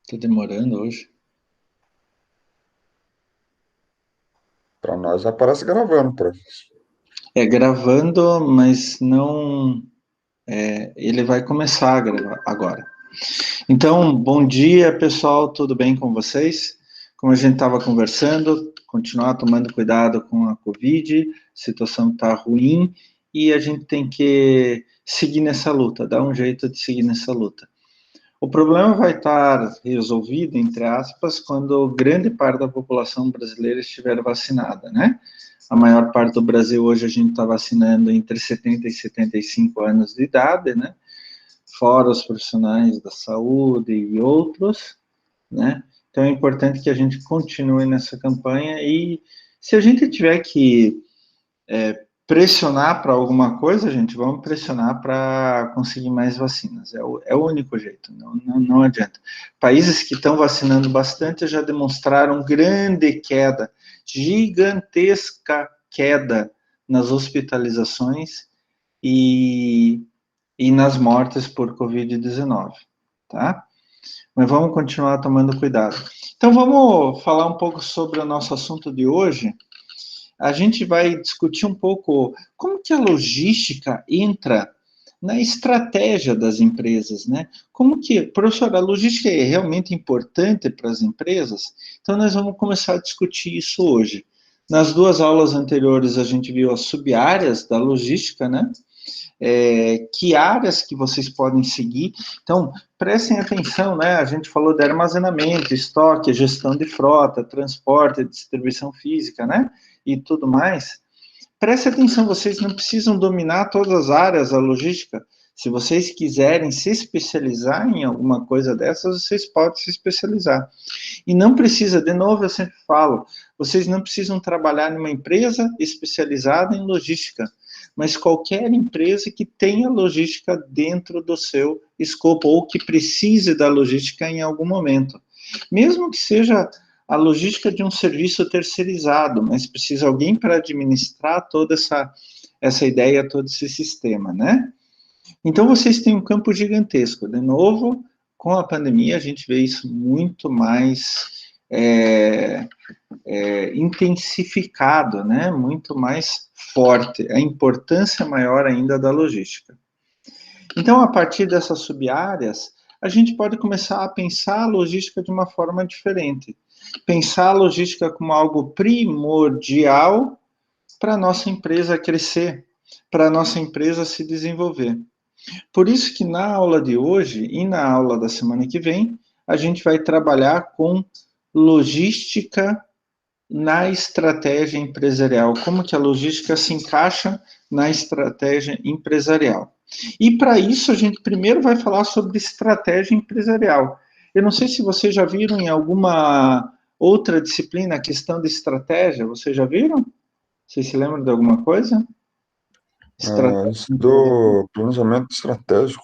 Tá demorando hoje. Para nós aparece gravando, para É gravando, mas não. Ele vai começar a gravar agora. Então, bom dia, pessoal. Tudo bem com vocês? Como a gente estava conversando, continuar tomando cuidado com a Covid, a situação está ruim e a gente tem que seguir nessa luta, dar um jeito de seguir nessa luta. O problema vai estar resolvido, entre aspas, quando grande parte da população brasileira estiver vacinada, né? A maior parte do Brasil hoje a gente está vacinando entre 70 e 75 anos de idade, né? Fora os profissionais da saúde e outros, né? Então é importante que a gente continue nessa campanha e se a gente tiver que pressionar para alguma coisa, gente, vamos pressionar para conseguir mais vacinas. É o único jeito, não adianta. Países que estão vacinando bastante já demonstraram grande queda, gigantesca queda nas hospitalizações e, e nas mortes por Covid-19, tá? Mas vamos continuar tomando cuidado. Então vamos falar um pouco sobre o nosso assunto de hoje. A gente vai discutir um pouco como que a logística entra na estratégia das empresas, né? Como que, professor, a logística é realmente importante para as empresas? Então, nós vamos começar a discutir isso hoje. Nas duas aulas anteriores, a gente viu as sub-áreas da logística, né? Que áreas que vocês podem seguir. Então, prestem atenção, né? A gente falou de armazenamento, estoque, gestão de frota, transporte, distribuição física, né? E tudo mais. Preste atenção, vocês não precisam dominar todas as áreas da logística. Se vocês quiserem se especializar em alguma coisa dessas, vocês podem se especializar. E não precisa, de novo, eu sempre falo, vocês não precisam trabalhar numa empresa especializada em logística, mas qualquer empresa que tenha logística dentro do seu escopo ou que precise da logística em algum momento. Mesmo que seja a logística de um serviço terceirizado, mas precisa alguém para administrar toda essa ideia, todo esse sistema, né? Então, vocês têm um campo gigantesco. De novo, com a pandemia, a gente vê isso muito mais intensificado, né? Muito mais forte. A importância maior ainda da logística. Então, a partir dessas sub-áreas, a gente pode começar a pensar a logística de uma forma diferente. Pensar a logística como algo primordial para a nossa empresa crescer, para a nossa empresa se desenvolver. Por isso que na aula de hoje e na aula da semana que vem, a gente vai trabalhar com logística na estratégia empresarial, como que a logística se encaixa na estratégia empresarial. E para isso a gente primeiro vai falar sobre estratégia empresarial. Eu não sei se vocês já viram em alguma outra disciplina a questão de estratégia, vocês já viram? Vocês se lembram de alguma coisa? Estratégia isso empresarial. do planejamento estratégico.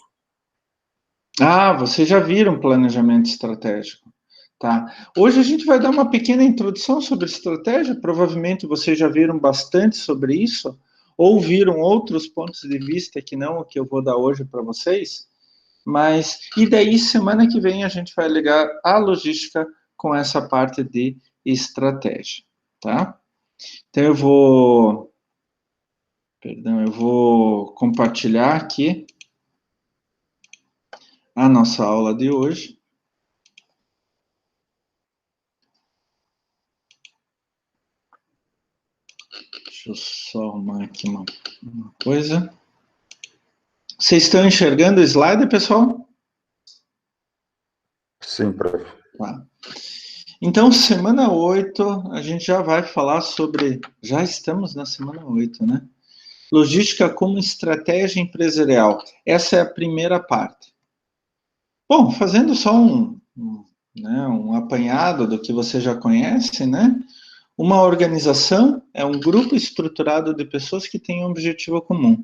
Ah, vocês já viram planejamento estratégico. Tá. Hoje a gente vai dar uma pequena introdução sobre estratégia. Provavelmente vocês já viram bastante sobre isso, ou viram outros pontos de vista que não o que eu vou dar hoje para vocês. Mas, e daí, semana que vem, a gente vai ligar a logística com essa parte de estratégia, tá? Então, eu vou compartilhar aqui a nossa aula de hoje. Deixa eu só arrumar aqui uma coisa. Vocês estão enxergando o slide, pessoal? Sim, prof. Tá. Então, semana 8, a gente já vai falar sobre. Já estamos na semana 8, né? Logística como estratégia empresarial. Essa é a primeira parte. Bom, fazendo só um apanhado do que você já conhece, né? Uma organização é um grupo estruturado de pessoas que têm um objetivo comum.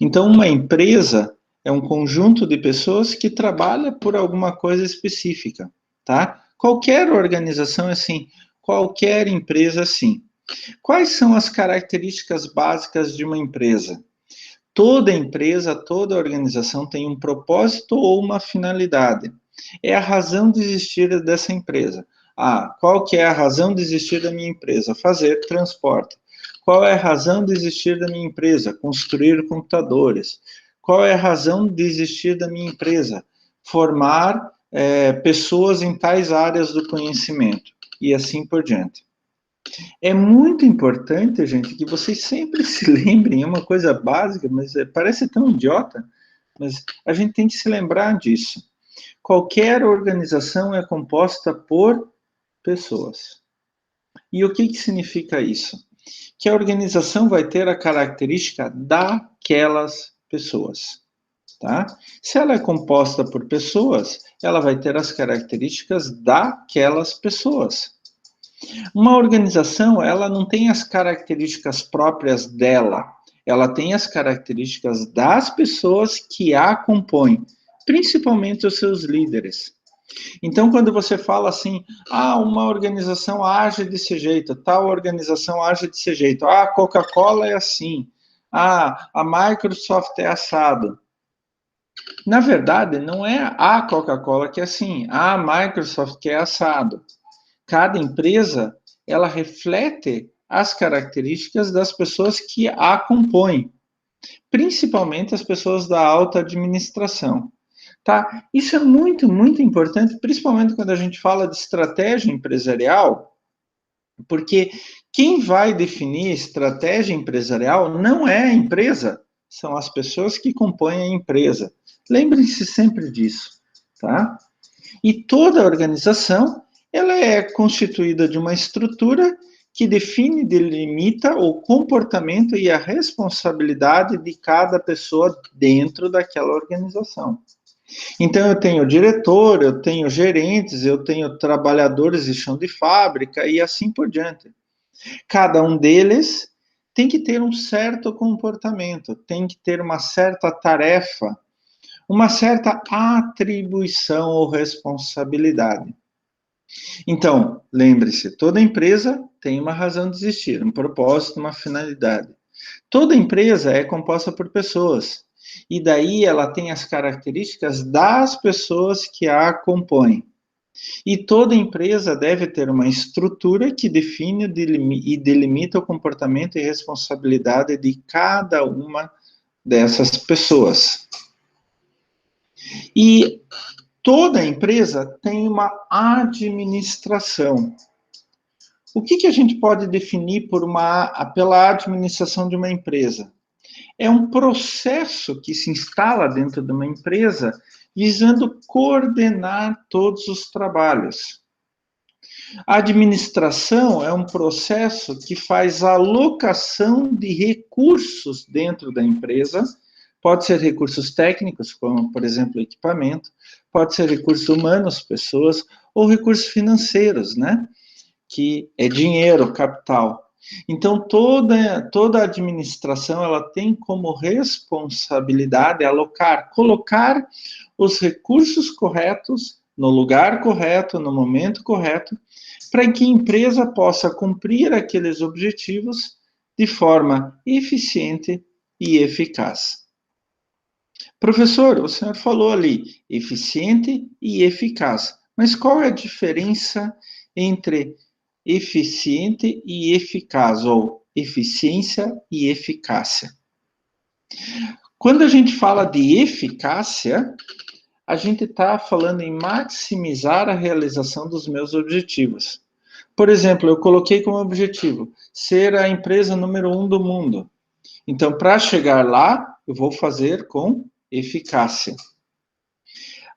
Então, uma empresa é um conjunto de pessoas que trabalha por alguma coisa específica, tá? Qualquer organização é assim, qualquer empresa é assim. Quais são as características básicas de uma empresa? Toda empresa, toda organização tem um propósito ou uma finalidade. É a razão de existir dessa empresa. Ah, qual que é a razão de existir da minha empresa? Fazer transporte. Qual é a razão de existir da minha empresa? Construir computadores. Qual é a razão de existir da minha empresa? Formar pessoas em tais áreas do conhecimento. E assim por diante. É muito importante, gente, que vocês sempre se lembrem, é uma coisa básica, mas parece tão idiota, mas a gente tem que se lembrar disso. Qualquer organização é composta por pessoas. E o que significa isso? Que a organização vai ter a característica daquelas pessoas. Tá? Se ela é composta por pessoas, ela vai ter as características daquelas pessoas. Uma organização, ela não tem as características próprias dela, ela tem as características das pessoas que a compõem, principalmente os seus líderes. Então, quando você fala assim, uma organização age desse jeito, tal organização age desse jeito, a Coca-Cola é assim, a Microsoft é assado. Na verdade, não é a Coca-Cola que é assim, a Microsoft que é assado. Cada empresa, ela reflete as características das pessoas que a compõem, principalmente as pessoas da alta administração. Tá? Isso é muito, muito importante, principalmente quando a gente fala de estratégia empresarial, porque quem vai definir estratégia empresarial não é a empresa, são as pessoas que compõem a empresa. Lembrem-se sempre disso, tá? E toda organização, ela é constituída de uma estrutura que define e delimita o comportamento e a responsabilidade de cada pessoa dentro daquela organização. Então, eu tenho diretor, eu tenho gerentes, eu tenho trabalhadores de chão de fábrica e assim por diante. Cada um deles tem que ter um certo comportamento, tem que ter uma certa tarefa, uma certa atribuição ou responsabilidade. Então, lembre-se, toda empresa tem uma razão de existir, um propósito, uma finalidade. Toda empresa é composta por pessoas, e daí ela tem as características das pessoas que a compõem. E toda empresa deve ter uma estrutura que define e delimita o comportamento e responsabilidade de cada uma dessas pessoas. E toda empresa tem uma administração. O que a gente pode definir pela administração de uma empresa? É um processo que se instala dentro de uma empresa visando coordenar todos os trabalhos. A administração é um processo que faz alocação de recursos dentro da empresa. Pode ser recursos técnicos, como, por exemplo, equipamento, pode ser recursos humanos, pessoas, ou recursos financeiros, né? Que é dinheiro, capital. Então, toda administração, ela tem como responsabilidade colocar os recursos corretos, no lugar correto, no momento correto, para que a empresa possa cumprir aqueles objetivos de forma eficiente e eficaz. Professor, o senhor falou ali, eficiente e eficaz. Mas qual é a diferença entre eficiente e eficaz, ou eficiência e eficácia? Quando a gente fala de eficácia, a gente está falando em maximizar a realização dos meus objetivos. Por exemplo, eu coloquei como objetivo ser a empresa número 1 do mundo. Então, para chegar lá, eu vou fazer com eficácia.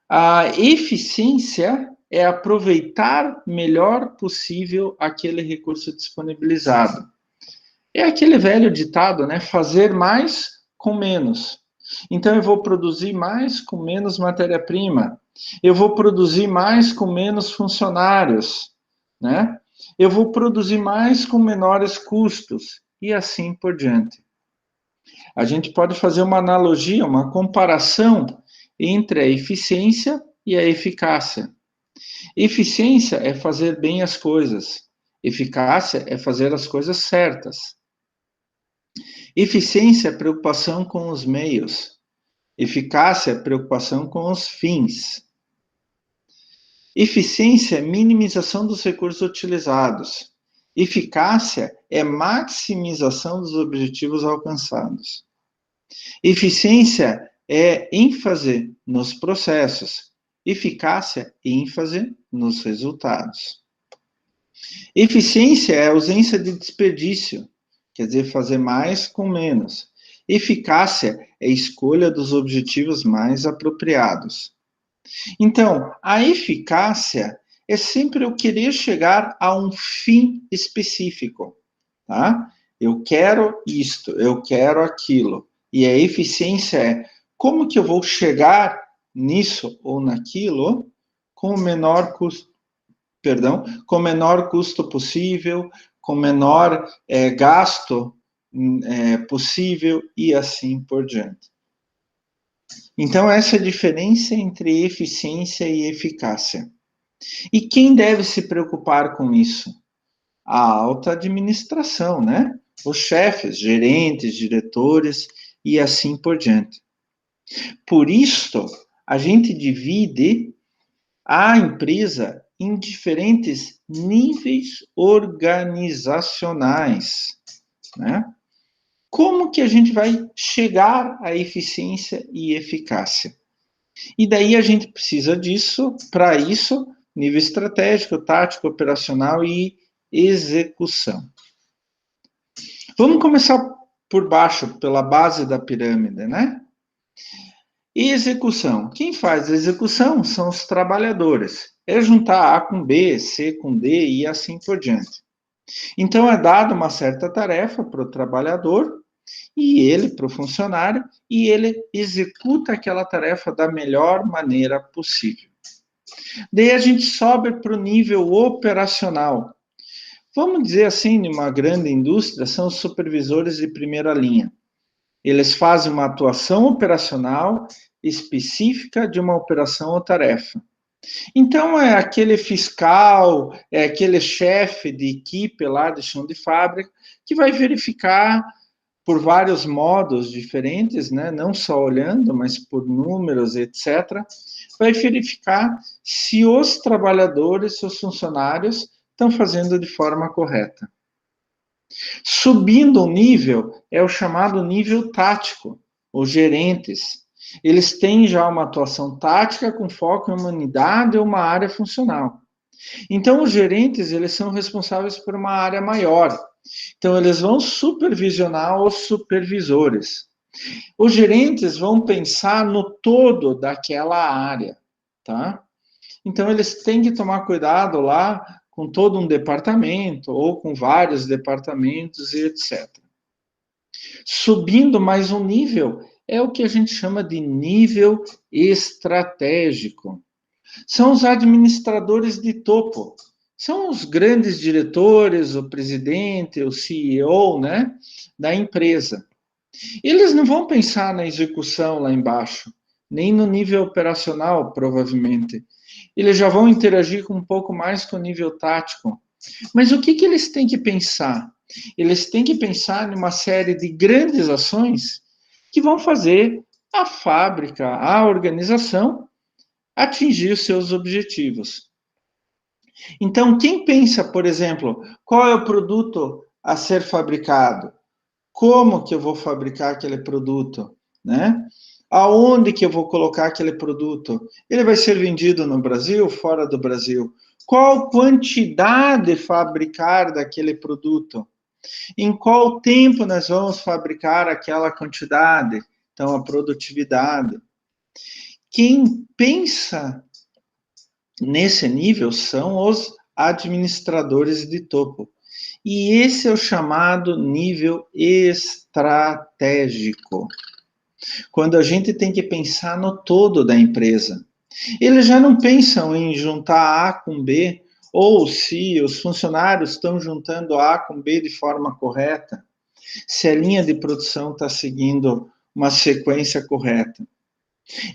A eficiência é aproveitar melhor possível aquele recurso disponibilizado. É aquele velho ditado, né? Fazer mais com menos. Então, eu vou produzir mais com menos matéria-prima. Eu vou produzir mais com menos funcionários, né? Eu vou produzir mais com menores custos e assim por diante. A gente pode fazer uma analogia, uma comparação entre a eficiência e a eficácia. Eficiência é fazer bem as coisas. Eficácia é fazer as coisas certas. Eficiência é preocupação com os meios. Eficácia é preocupação com os fins. Eficiência é minimização dos recursos utilizados. Eficácia é maximização dos objetivos alcançados. Eficiência é ênfase nos processos. Eficácia, ênfase nos resultados. Eficiência é ausência de desperdício, quer dizer, fazer mais com menos. Eficácia é escolha dos objetivos mais apropriados. Então, a eficácia é sempre eu querer chegar a um fim específico, tá? Eu quero isto, eu quero aquilo. E a eficiência é como que eu vou chegar nisso ou naquilo com o menor custo, com o menor custo possível, com o menor gasto possível e assim por diante. Então, essa é a diferença entre eficiência e eficácia. E quem deve se preocupar com isso? A alta administração, né? Os chefes, gerentes, diretores e assim por diante. Por isso, a gente divide a empresa em diferentes níveis organizacionais, né? Como que a gente vai chegar à eficiência e eficácia? E daí a gente precisa disso, para isso, nível estratégico, tático, operacional e execução. Vamos começar por baixo, pela base da pirâmide, né? E execução. Quem faz a execução são os trabalhadores. É juntar A com B, C com D e assim por diante. Então, é dada uma certa tarefa para o trabalhador e ele, para o funcionário, e ele executa aquela tarefa da melhor maneira possível. Daí a gente sobe para o nível operacional. Vamos dizer assim, numa grande indústria, são os supervisores de primeira linha. Eles fazem uma atuação operacional específica de uma operação ou tarefa. Então, é aquele fiscal, é aquele chefe de equipe lá de chão de fábrica, que vai verificar por vários modos diferentes, né? Não só olhando, mas por números, etc., vai verificar se os trabalhadores, os funcionários, estão fazendo de forma correta. Subindo o nível é o chamado nível tático, os gerentes. Eles têm já uma atuação tática com foco em uma unidade ou uma área funcional. Então, os gerentes, eles são responsáveis por uma área maior. Então, eles vão supervisionar os supervisores. Os gerentes vão pensar no todo daquela área, tá? Então, eles têm que tomar cuidado lá com todo um departamento ou com vários departamentos e etc. Subindo mais um nível é o que a gente chama de nível estratégico. São os administradores de topo. São os grandes diretores, o presidente, o CEO, né, da empresa. Eles não vão pensar na execução lá embaixo, nem no nível operacional, provavelmente. Eles já vão interagir com um pouco mais com o nível tático. Mas o que eles têm que pensar? Eles têm que pensar numa série de grandes ações que vão fazer a fábrica, a organização, atingir os seus objetivos. Então, quem pensa, por exemplo, qual é o produto a ser fabricado? Como que eu vou fabricar aquele produto, né? Aonde que eu vou colocar aquele produto? Ele vai ser vendido no Brasil, fora do Brasil? Qual quantidade fabricar daquele produto? Em qual tempo nós vamos fabricar aquela quantidade? Então, a produtividade. Quem pensa nesse nível são os administradores de topo. E esse é o chamado nível estratégico. Quando a gente tem que pensar no todo da empresa. Eles já não pensam em juntar A com B, ou se os funcionários estão juntando A com B de forma correta, se a linha de produção está seguindo uma sequência correta.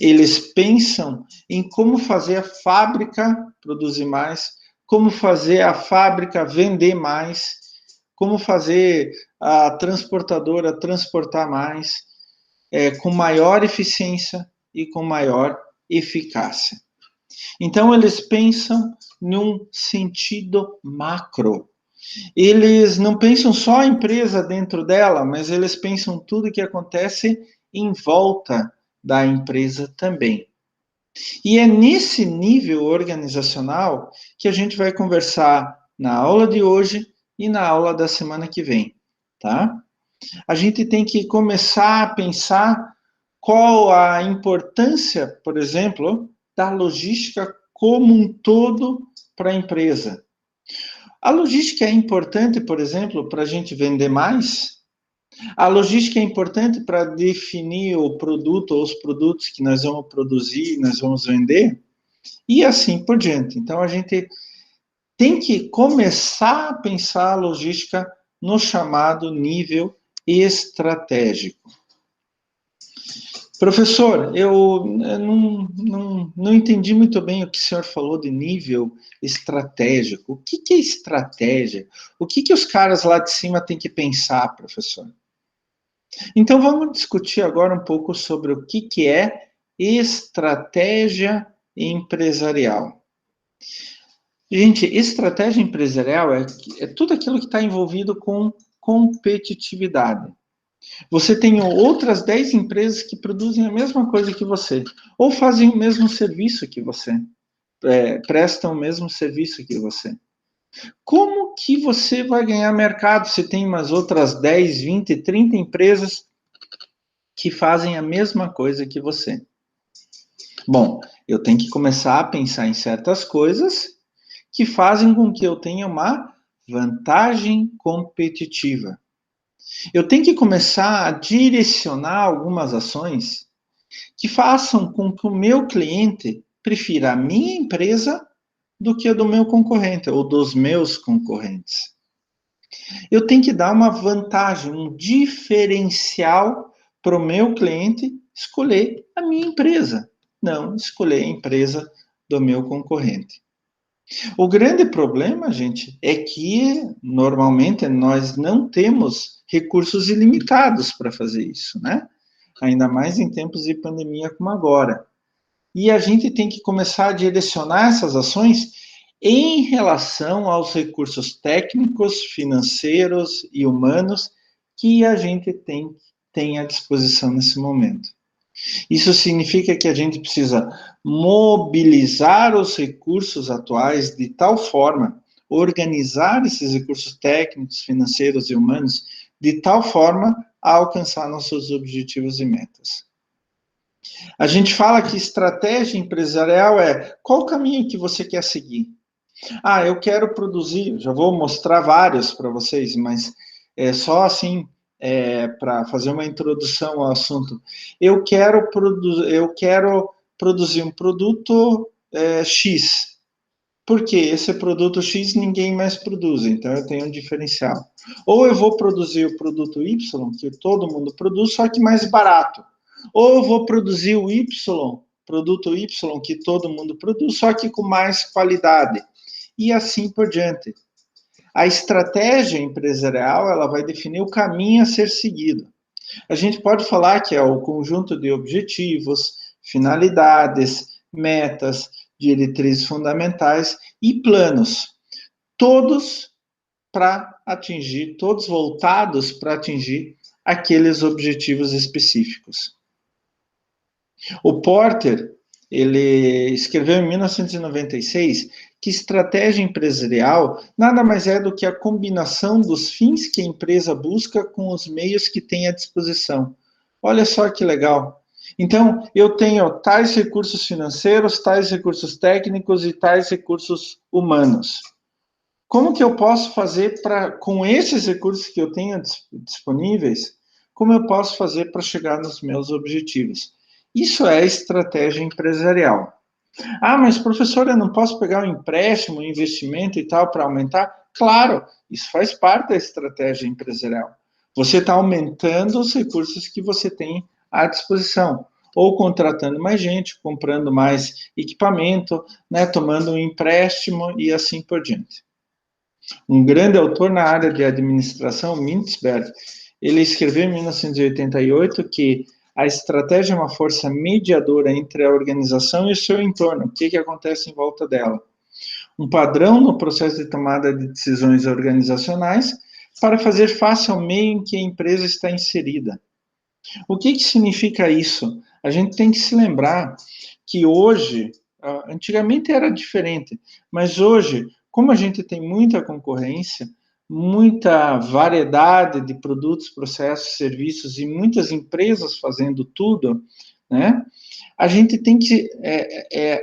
Eles pensam em como fazer a fábrica produzir mais, como fazer a fábrica vender mais, como fazer a transportadora transportar mais, com maior eficiência e com maior eficácia. Então, eles pensam num sentido macro. Eles não pensam só a empresa dentro dela, mas eles pensam tudo que acontece em volta da empresa também. E é nesse nível organizacional que a gente vai conversar na aula de hoje e na aula da semana que vem, tá? A gente tem que começar a pensar qual a importância, por exemplo, da logística como um todo para a empresa. A logística é importante, por exemplo, para a gente vender mais. A logística é importante para definir o produto ou os produtos que nós vamos produzir, nós vamos vender, e assim por diante. Então, a gente tem que começar a pensar a logística no chamado nível estratégico. Professor, eu não entendi muito bem o que o senhor falou de nível estratégico. O que é estratégia? O que os caras lá de cima têm que pensar, professor? Então, vamos discutir agora um pouco sobre o que é estratégia empresarial. Gente, estratégia empresarial é tudo aquilo que está envolvido com competitividade. Você tem outras 10 empresas que produzem a mesma coisa que você, ou fazem o mesmo serviço que você, prestam o mesmo serviço que você. Como que você vai ganhar mercado se tem umas outras 10, 20, 30 empresas que fazem a mesma coisa que você? Bom, eu tenho que começar a pensar em certas coisas que fazem com que eu tenha uma vantagem competitiva. Eu tenho que começar a direcionar algumas ações que façam com que o meu cliente prefira a minha empresa do que a do meu concorrente ou dos meus concorrentes. Eu tenho que dar uma vantagem, um diferencial para o meu cliente escolher a minha empresa, não escolher a empresa do meu concorrente. O grande problema, gente, é que normalmente nós não temos recursos ilimitados para fazer isso, né? Ainda mais em tempos de pandemia como agora. E a gente tem que começar a direcionar essas ações em relação aos recursos técnicos, financeiros e humanos que a gente tem à disposição nesse momento. Isso significa que a gente precisa mobilizar os recursos atuais de tal forma, organizar esses recursos técnicos, financeiros e humanos de tal forma a alcançar nossos objetivos e metas. A gente fala que estratégia empresarial é qual o caminho que você quer seguir. Ah, eu quero produzir, já vou mostrar vários para vocês, mas é só assim para fazer uma introdução ao assunto. Eu quero produzir um produto X, porque esse produto X ninguém mais produz, então eu tenho um diferencial. Ou eu vou produzir o produto Y, que todo mundo produz, só que mais barato. Ou eu vou produzir o Y, produto Y, que todo mundo produz, só que com mais qualidade. E assim por diante. A estratégia empresarial, ela vai definir o caminho a ser seguido. A gente pode falar que é o conjunto de objetivos, finalidades, metas, diretrizes fundamentais e planos, todos para atingir, todos voltados para atingir aqueles objetivos específicos. O Porter, ele escreveu em 1996 que estratégia empresarial nada mais é do que a combinação dos fins que a empresa busca com os meios que tem à disposição. Olha só que legal. Então, eu tenho tais recursos financeiros, tais recursos técnicos e tais recursos humanos. Como que eu posso fazer com esses recursos que eu tenho disponíveis, como eu posso fazer para chegar nos meus objetivos? Isso é estratégia empresarial. Ah, mas professor, eu não posso pegar um empréstimo, um investimento e tal para aumentar? Claro, isso faz parte da estratégia empresarial. Você está aumentando os recursos que você tem à disposição, ou contratando mais gente, comprando mais equipamento, né, tomando um empréstimo e assim por diante. Um grande autor na área de administração, Mintzberg, ele escreveu em 1988 que A estratégia é uma força mediadora entre a organização e o seu entorno. O que acontece em volta dela? Um padrão no processo de tomada de decisões organizacionais para fazer face ao meio em que a empresa está inserida. O que significa isso? A gente tem que se lembrar que hoje, antigamente era diferente, mas hoje, como a gente tem muita concorrência, muita variedade de produtos, processos, serviços e muitas empresas fazendo tudo, né? A gente tem que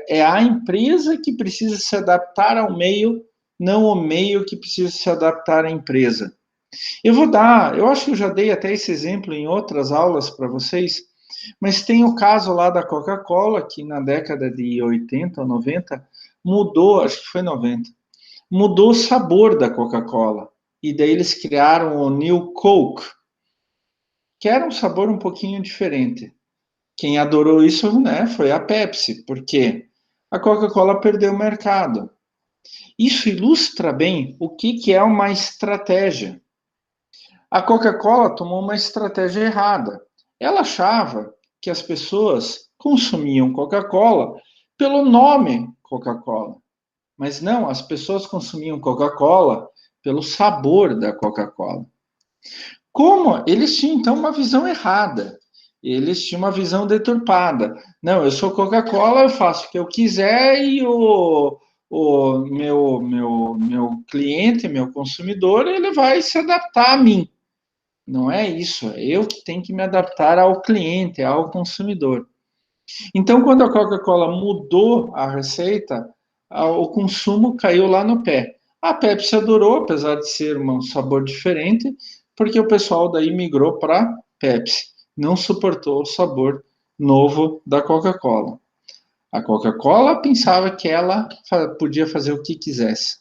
é a empresa que precisa se adaptar ao meio, não o meio que precisa se adaptar à empresa. Eu acho que eu já dei até esse exemplo em outras aulas para vocês, mas tem o caso lá da Coca-Cola, que na década de 80 ou 90 mudou, acho que foi 90, mudou o sabor da Coca-Cola. E daí eles criaram o New Coke, que era um sabor um pouquinho diferente. Quem adorou isso, né, foi a Pepsi, porque a Coca-Cola perdeu o mercado. Isso ilustra bem o que é uma estratégia. A Coca-Cola tomou uma estratégia errada. Ela achava que as pessoas consumiam Coca-Cola pelo nome Coca-Cola. Mas não, as pessoas consumiam Coca-Cola pelo sabor da Coca-Cola. Como eles tinham então uma visão errada, eles tinham uma visão deturpada. Não, eu sou Coca-Cola, eu faço o que eu quiser e o meu cliente, meu consumidor, ele vai se adaptar a mim. Não é isso, é eu que tenho que me adaptar ao cliente, ao consumidor. Então, quando a Coca-Cola mudou a receita, o consumo caiu lá no pé. A Pepsi adorou, apesar de ser um sabor diferente, porque o pessoal daí migrou para Pepsi. Não suportou o sabor novo da Coca-Cola. A Coca-Cola pensava que ela podia fazer o que quisesse.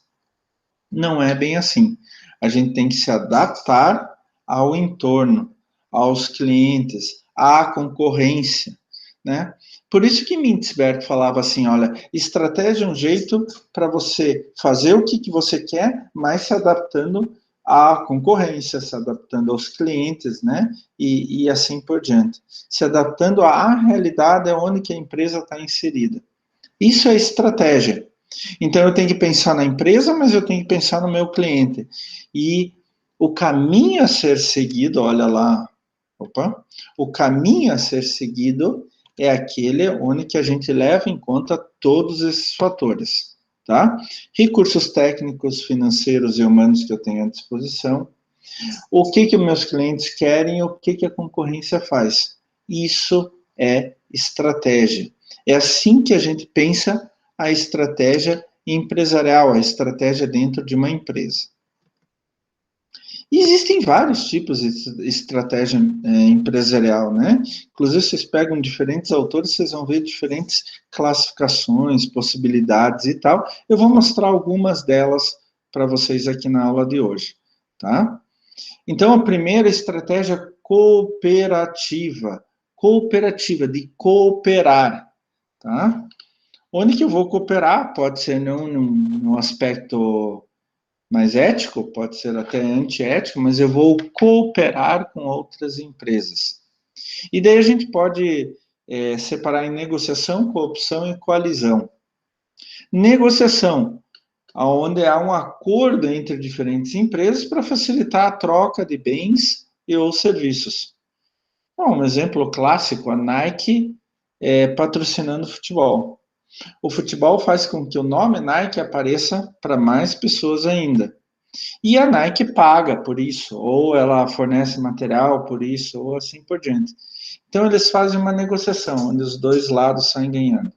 Não é bem assim. A gente tem que se adaptar ao entorno, aos clientes, à concorrência, né? Por isso que Mintzberg falava assim, olha, estratégia é um jeito para você fazer o que você quer, mas se adaptando à concorrência, se adaptando aos clientes, né? E assim por diante. Se adaptando à realidade onde que a empresa está inserida. Isso é estratégia. Então eu tenho que pensar na empresa, mas eu tenho que pensar no meu cliente. E o caminho a ser seguido, olha lá, o caminho a ser seguido é aquele onde que a gente leva em conta todos esses fatores, tá? Recursos técnicos, financeiros e humanos que eu tenho à disposição, o que os meus clientes querem, o que a concorrência faz. Isso é estratégia. É assim que a gente pensa a estratégia empresarial, a estratégia dentro de uma empresa. E existem vários tipos de estratégia empresarial, né? Inclusive, vocês pegam diferentes autores, vocês vão ver diferentes classificações, possibilidades e tal. Eu vou mostrar algumas delas para vocês aqui na aula de hoje, tá? Então, a primeira estratégia cooperativa, de cooperar, tá? Onde que eu vou cooperar? Pode ser num aspecto mais ético, pode ser até antiético, mas eu vou cooperar com outras empresas. E daí a gente pode separar em negociação, coopção e coalizão. Negociação, onde há um acordo entre diferentes empresas para facilitar a troca de bens e ou serviços. Bom, um exemplo clássico, a Nike patrocinando futebol. O futebol faz com que o nome Nike apareça para mais pessoas ainda. E a Nike paga por isso, ou ela fornece material por isso, ou assim por diante. Então, eles fazem uma negociação, onde os dois lados saem ganhando.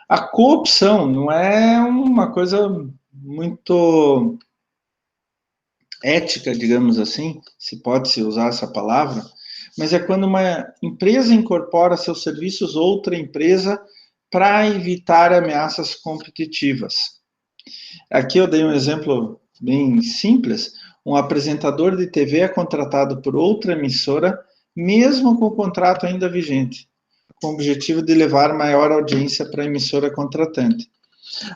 A coopção não é uma coisa muito ética, digamos assim, se pode-se usar essa palavra, mas é quando uma empresa incorpora seus serviços a outra empresa para evitar ameaças competitivas. Aqui eu dei um exemplo bem simples. Um apresentador de TV é contratado por outra emissora, mesmo com o contrato ainda vigente, com o objetivo de levar maior audiência para a emissora contratante.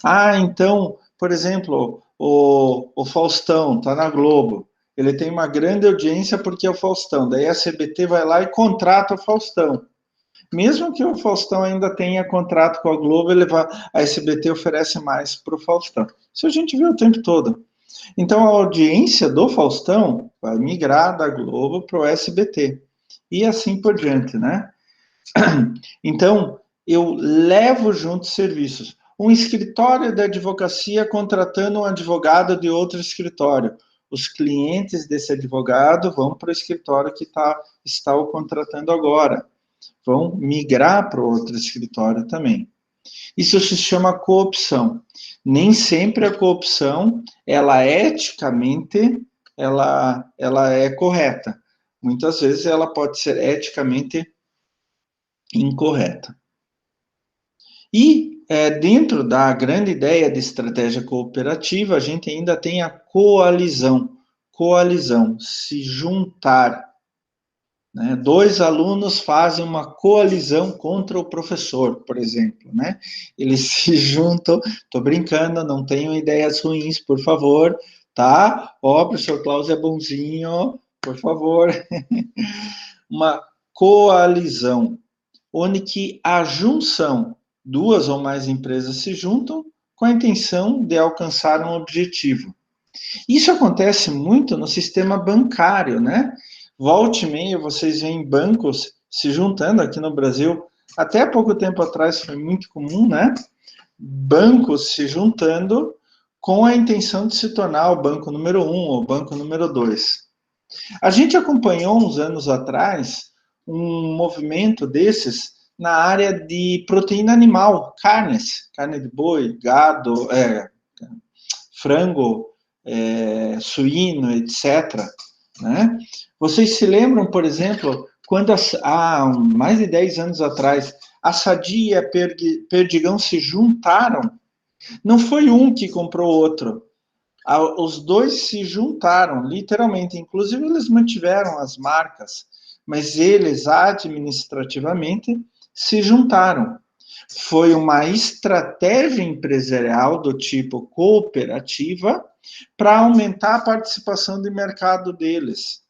Ah, então, por exemplo, o Faustão está na Globo. ele tem uma grande audiência porque é o Faustão. Daí a CBT vai lá e contrata o Faustão. Mesmo que o Faustão ainda tenha contrato com a Globo, a SBT oferece mais para o Faustão. Isso a gente vê o tempo todo. Então, a audiência do Faustão vai migrar da Globo para o SBT. E assim por diante, né? Então, eu levo junto serviços. Um escritório de advocacia contratando um advogado de outro escritório. Os clientes desse advogado vão para o escritório que está o contratando agora. Vão migrar para outro escritório também. Isso se chama coopção. Nem sempre a coopção, ela eticamente, ela é correta. Muitas vezes ela pode ser eticamente incorreta. E dentro da grande ideia de estratégia cooperativa, a gente ainda tem a coalizão. Coalizão, se juntar. Né? Dois alunos fazem uma coalizão contra o professor, por exemplo. Né? Eles se juntam, estou brincando, não tenham ideias ruins, por favor. Tá? Ó, o professor Klaus é bonzinho, por favor. Uma coalizão, onde que a junção, duas ou mais empresas se juntam com a intenção de alcançar um objetivo. Isso acontece muito no sistema bancário, né? Volte e meia, vocês veem bancos se juntando aqui no Brasil. Até há pouco tempo atrás foi muito comum, né? Bancos se juntando com a intenção de se tornar o banco número 1 ou o banco número 2. A gente acompanhou uns anos atrás um movimento desses na área de proteína animal, carnes, carne de boi, gado, frango, suíno, etc. Né? Vocês se lembram, por exemplo, quando há mais de 10 anos atrás, a Sadia e a Perdigão se juntaram? Não foi um que comprou o outro. Os dois se juntaram, literalmente. Inclusive, eles mantiveram as marcas, mas eles, administrativamente, se juntaram. Foi uma estratégia empresarial do tipo cooperativa para aumentar a participação de mercado deles.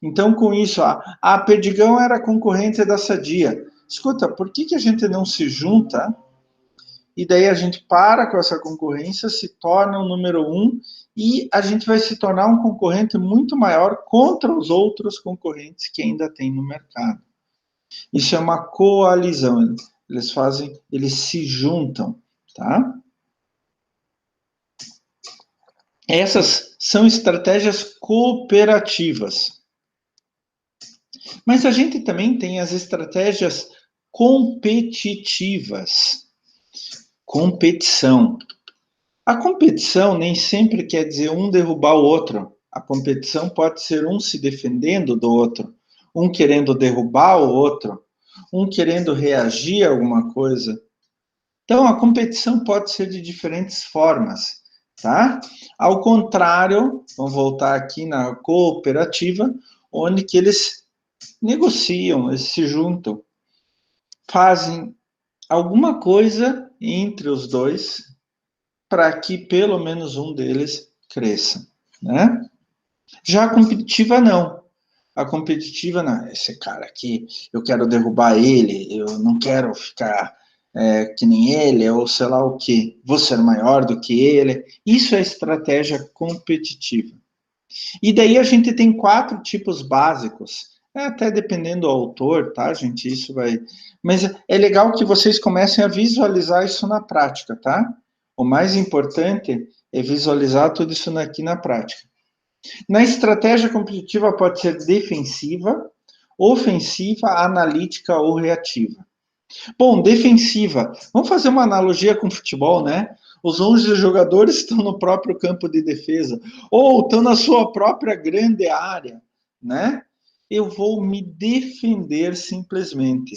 Então, com isso, a Perdigão era concorrente da Sadia. Escuta, por que a gente não se junta? E daí a gente para com essa concorrência, se torna o número 1 e a gente vai se tornar um concorrente muito maior contra os outros concorrentes que ainda tem no mercado. Isso é uma coalizão. Eles se juntam, tá? Essas são estratégias cooperativas. Mas a gente também tem as estratégias competitivas. Competição. A competição nem sempre quer dizer um derrubar o outro. A competição pode ser um se defendendo do outro, um querendo derrubar o outro, um querendo reagir a alguma coisa. Então, a competição pode ser de diferentes formas, tá? Ao contrário, vamos voltar aqui na cooperativa, onde que eles negociam, eles se juntam, fazem alguma coisa entre os dois para que pelo menos um deles cresça, né? Já a competitiva, não. A competitiva, não. Esse cara aqui, eu quero derrubar ele, eu não quero ficar que nem ele, ou sei lá o quê. Vou ser maior do que ele. Isso é estratégia competitiva. E daí a gente tem 4 tipos básicos. Até dependendo do autor, tá, gente? Isso vai... Mas é legal que vocês comecem a visualizar isso na prática, tá? O mais importante é visualizar tudo isso aqui na prática. Na estratégia competitiva pode ser defensiva, ofensiva, analítica ou reativa. Bom, defensiva. Vamos fazer uma analogia com futebol, né? Os 11 jogadores estão no próprio campo de defesa ou estão na sua própria grande área, né? Eu vou me defender simplesmente.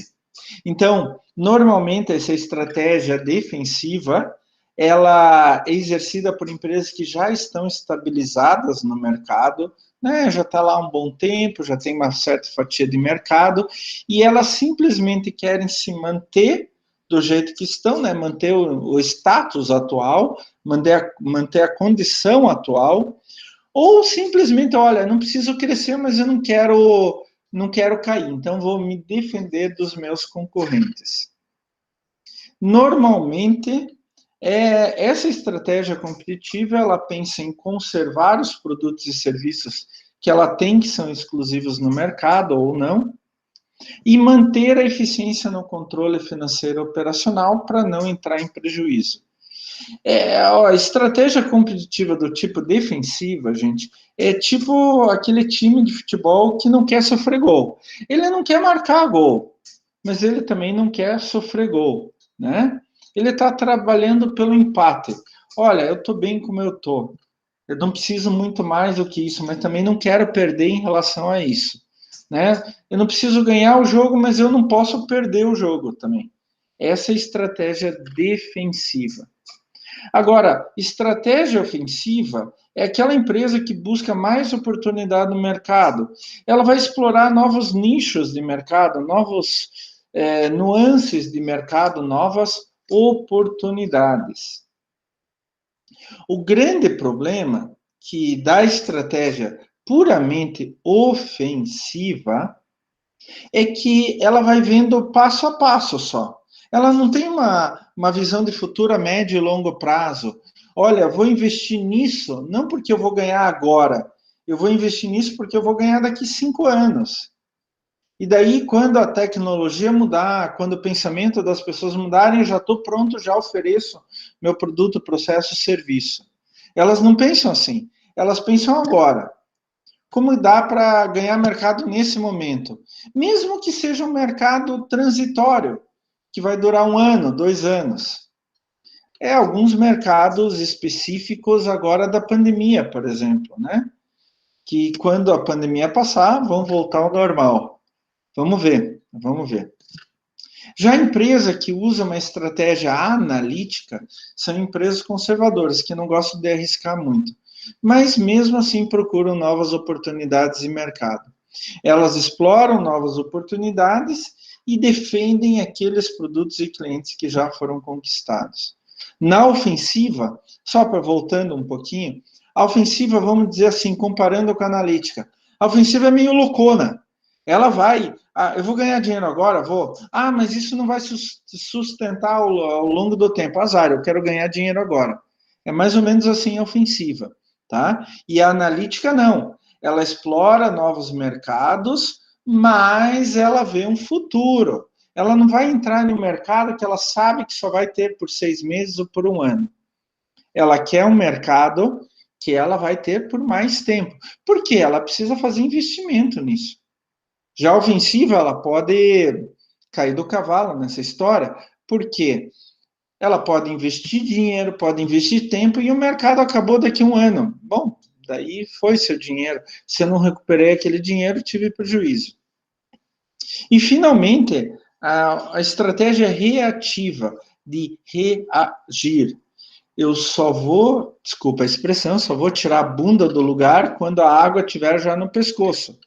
Então, normalmente essa estratégia defensiva, ela é exercida por empresas que já estão estabilizadas no mercado, né? Já está lá um bom tempo, já tem uma certa fatia de mercado, e elas simplesmente querem se manter do jeito que estão, né? Manter o status atual, manter a condição atual, Ou simplesmente, olha, não preciso crescer, mas eu não quero cair, então vou me defender dos meus concorrentes. Normalmente, essa estratégia competitiva, ela pensa em conservar os produtos e serviços que ela tem, que são exclusivos no mercado ou não, e manter a eficiência no controle financeiro operacional para não entrar em prejuízo. A estratégia competitiva do tipo defensiva, gente, é tipo aquele time de futebol que não quer sofrer gol. Ele não quer marcar gol, mas ele também não quer sofrer gol, né? Ele está trabalhando pelo empate. Olha, eu estou bem como eu estou. Eu não preciso muito mais do que isso, mas também não quero perder em relação a isso, né? Eu não preciso ganhar o jogo, mas eu não posso perder o jogo também. Essa é a estratégia defensiva. Agora, estratégia ofensiva é aquela empresa que busca mais oportunidade no mercado. Ela vai explorar novos nichos de mercado, novos nuances de mercado, novas oportunidades. O grande problema que da estratégia puramente ofensiva é que ela vai vendo passo a passo só. Ela não tem uma visão de futuro a médio e longo prazo. Olha, vou investir nisso, não porque eu vou ganhar agora, eu vou investir nisso porque eu vou ganhar daqui 5 anos. E daí, quando a tecnologia mudar, quando o pensamento das pessoas mudarem, eu já estou pronto, já ofereço meu produto, processo, serviço. Elas não pensam assim, elas pensam agora. Como dá para ganhar mercado nesse momento? Mesmo que seja um mercado transitório, que vai durar 1 ano, 2 anos. Alguns mercados específicos agora da pandemia, por exemplo, né? Que quando a pandemia passar, vão voltar ao normal. Vamos ver, vamos ver. Já a empresa que usa uma estratégia analítica são empresas conservadoras, que não gostam de arriscar muito, mas mesmo assim procuram novas oportunidades de mercado. Elas exploram novas oportunidades e defendem aqueles produtos e clientes que já foram conquistados. Na ofensiva, só para voltando um pouquinho, a ofensiva, vamos dizer assim, comparando com a analítica, a ofensiva é meio loucona. Ela vai, eu vou ganhar dinheiro agora, vou. Mas isso não vai sustentar ao longo do tempo. Azar, eu quero ganhar dinheiro agora. É mais ou menos assim a ofensiva, tá? E a analítica não. Ela explora novos mercados, mas ela vê um futuro. Ela não vai entrar no mercado que ela sabe que só vai ter por 6 meses ou por 1 ano. Ela quer um mercado que ela vai ter por mais tempo. Por quê? Ela precisa fazer investimento nisso. Já a ofensiva, ela pode cair do cavalo nessa história, porque ela pode investir dinheiro, pode investir tempo, e o mercado acabou daqui a 1 ano. Bom, daí foi seu dinheiro. Se eu não recuperei aquele dinheiro, tive prejuízo. E, finalmente, a estratégia reativa, de reagir. Eu só vou, desculpa a expressão, só vou tirar a bunda do lugar quando a água estiver já no pescoço.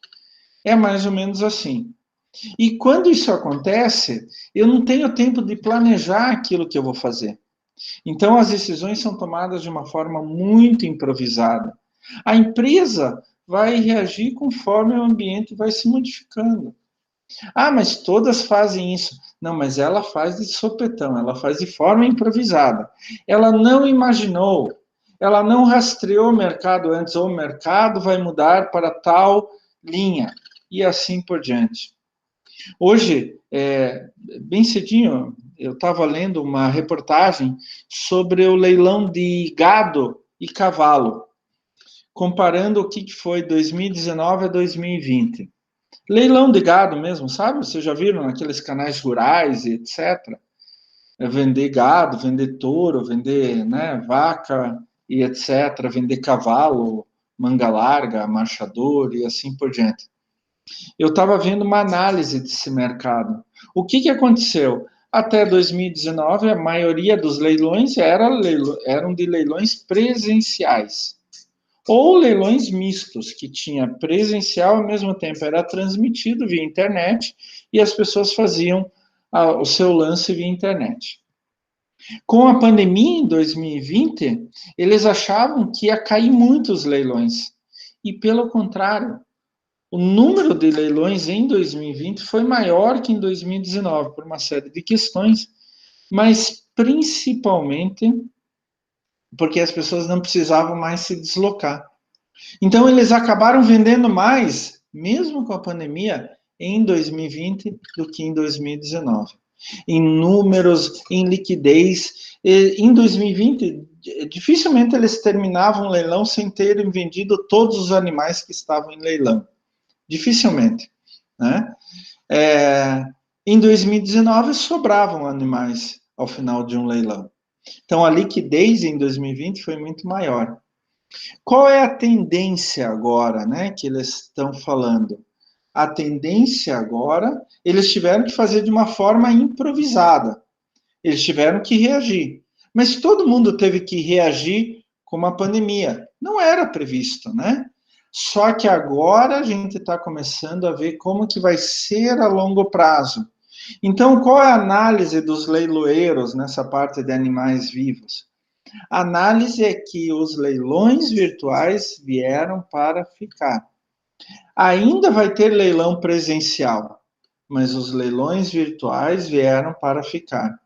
É mais ou menos assim. E quando isso acontece, eu não tenho tempo de planejar aquilo que eu vou fazer. Então, as decisões são tomadas de uma forma muito improvisada. A empresa vai reagir conforme o ambiente vai se modificando. Mas todas fazem isso. Não, mas ela faz de sopetão, ela faz de forma improvisada. Ela não imaginou, ela não rastreou o mercado antes, ou o mercado vai mudar para tal linha, e assim por diante. Hoje, bem cedinho, eu estava lendo uma reportagem sobre o leilão de gado e cavalo, comparando o que foi 2019 a 2020. Leilão de gado mesmo, sabe? Vocês já viram naqueles canais rurais e etc. Vender gado, vender touro, vender, né, vaca e etc. Vender cavalo, manga larga, marchador e assim por diante. Eu estava vendo uma análise desse mercado. O que aconteceu? Até 2019, a maioria dos leilões eram de leilões presenciais. Ou leilões mistos, que tinha presencial ao mesmo tempo era transmitido via internet e as pessoas faziam o seu lance via internet. Com a pandemia em 2020, eles achavam que ia cair muitos leilões. E, pelo contrário, o número de leilões em 2020 foi maior que em 2019, por uma série de questões, mas principalmente porque as pessoas não precisavam mais se deslocar. Então, eles acabaram vendendo mais, mesmo com a pandemia, em 2020 do que em 2019. Em números, em liquidez. Em 2020, dificilmente eles terminavam o leilão sem terem vendido todos os animais que estavam em leilão. Dificilmente. Né? Em 2019, sobravam animais ao final de um leilão. Então, a liquidez em 2020 foi muito maior. Qual é a tendência agora, né, que eles estão falando? A tendência agora, eles tiveram que fazer de uma forma improvisada. Eles tiveram que reagir. Mas todo mundo teve que reagir com uma pandemia. Não era previsto, né? Só que agora a gente está começando a ver como que vai ser a longo prazo. Então, qual é a análise dos leiloeiros nessa parte de animais vivos? A análise é que os leilões virtuais vieram para ficar. Ainda vai ter leilão presencial, mas os leilões virtuais vieram para ficar.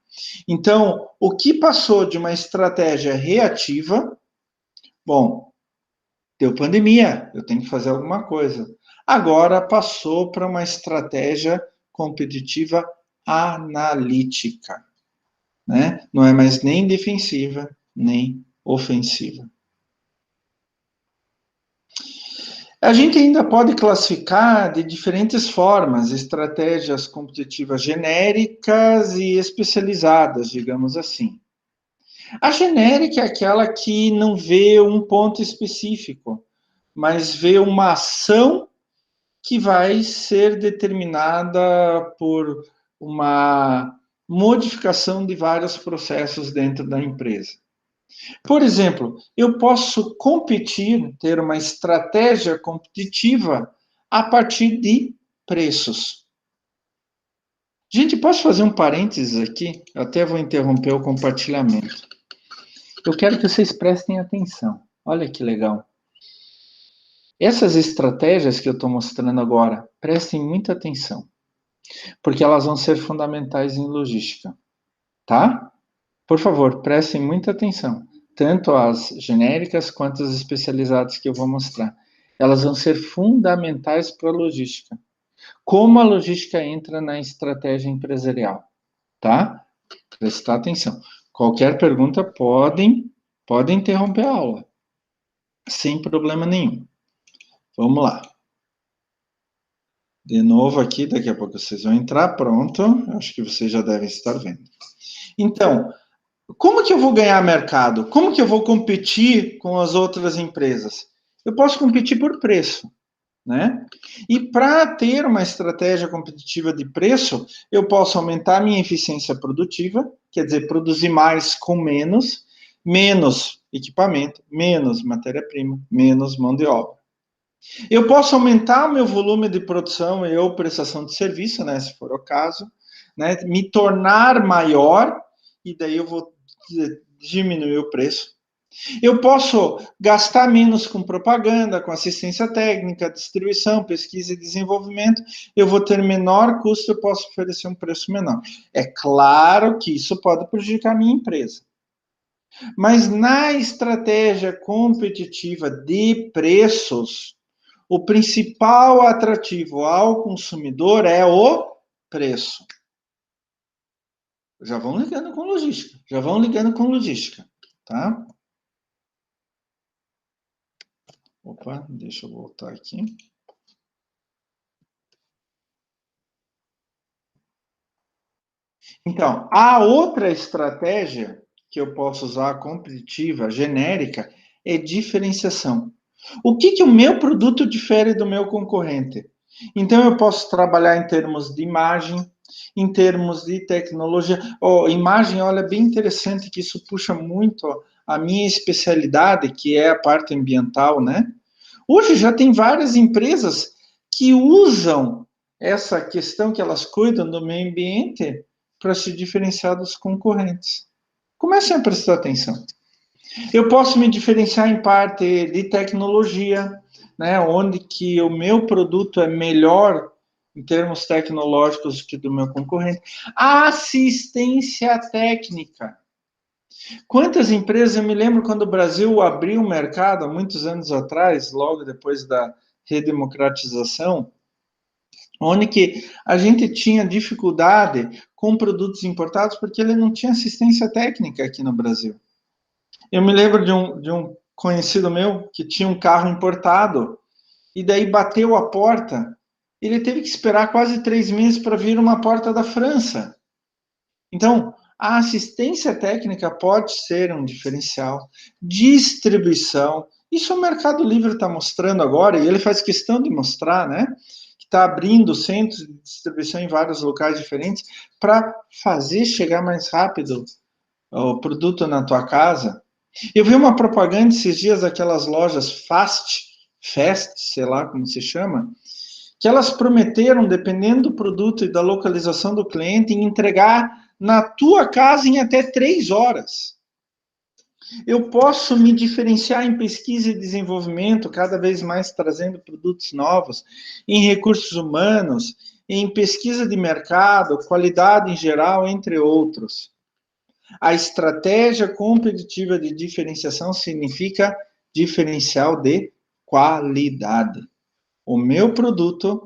Então, o que passou de uma estratégia reativa, bom, deu pandemia, eu tenho que fazer alguma coisa. Agora passou para uma estratégia competitiva analítica, né? Não é mais nem defensiva, nem ofensiva. A gente ainda pode classificar de diferentes formas estratégias competitivas genéricas e especializadas, digamos assim. A genérica é aquela que não vê um ponto específico, mas vê uma ação que vai ser determinada por uma modificação de vários processos dentro da empresa. Por exemplo, eu posso competir, ter uma estratégia competitiva a partir de preços. Gente, posso fazer um parênteses aqui? Eu até vou interromper o compartilhamento. Eu quero que vocês prestem atenção. Olha que legal. Essas estratégias que eu estou mostrando agora, prestem muita atenção, porque elas vão ser fundamentais em logística, tá? Por favor, prestem muita atenção, tanto as genéricas quanto as especializadas que eu vou mostrar. Elas vão ser fundamentais para a logística. Como a logística entra na estratégia empresarial, tá? Prestar atenção. Qualquer pergunta podem interromper a aula, sem problema nenhum. Vamos lá. De novo aqui, daqui a pouco vocês vão entrar, pronto. Acho que vocês já devem estar vendo. Então, como que eu vou ganhar mercado? Como que eu vou competir com as outras empresas? Eu posso competir por preço, né? E para ter uma estratégia competitiva de preço, eu posso aumentar minha eficiência produtiva, quer dizer, produzir mais com menos, menos equipamento, menos matéria-prima, menos mão de obra. Eu posso aumentar o meu volume de produção e ou prestação de serviço, né, se for o caso, né, me tornar maior, e daí eu vou diminuir o preço. Eu posso gastar menos com propaganda, com assistência técnica, distribuição, pesquisa e desenvolvimento, eu vou ter menor custo, eu posso oferecer um preço menor. É claro que isso pode prejudicar a minha empresa. Mas na estratégia competitiva de preços, o principal atrativo ao consumidor é o preço. Já vão ligando com logística, tá? Opa, deixa eu voltar aqui. Então, a outra estratégia que eu posso usar, competitiva, genérica, é diferenciação. O que o meu produto difere do meu concorrente? Então, eu posso trabalhar em termos de imagem, em termos de tecnologia. Imagem, olha, bem interessante que isso puxa muito a minha especialidade, que é a parte ambiental, né? Hoje já tem várias empresas que usam essa questão que elas cuidam do meio ambiente para se diferenciar dos concorrentes. Comecem a prestar atenção. Eu posso me diferenciar em parte de tecnologia, né, onde que o meu produto é melhor em termos tecnológicos que do meu concorrente. Assistência técnica. Quantas empresas, eu me lembro quando o Brasil abriu o mercado, há muitos anos atrás, logo depois da redemocratização, onde que a gente tinha dificuldade com produtos importados porque ele não tinha assistência técnica aqui no Brasil. Eu me lembro de um conhecido meu que tinha um carro importado e daí bateu a porta. Ele teve que esperar quase 3 meses para vir uma porta da França. Então, a assistência técnica pode ser um diferencial. Distribuição. Isso o Mercado Livre está mostrando agora, e ele faz questão de mostrar, né? Que está abrindo centros de distribuição em vários locais diferentes para fazer chegar mais rápido o produto na tua casa. Eu vi uma propaganda esses dias daquelas lojas Fast, sei lá como se chama, que elas prometeram, dependendo do produto e da localização do cliente, entregar na tua casa em até 3 horas. Eu posso me diferenciar em pesquisa e desenvolvimento, cada vez mais trazendo produtos novos, em recursos humanos, em pesquisa de mercado, qualidade em geral, entre outros. A estratégia competitiva de diferenciação significa diferencial de qualidade. O meu produto,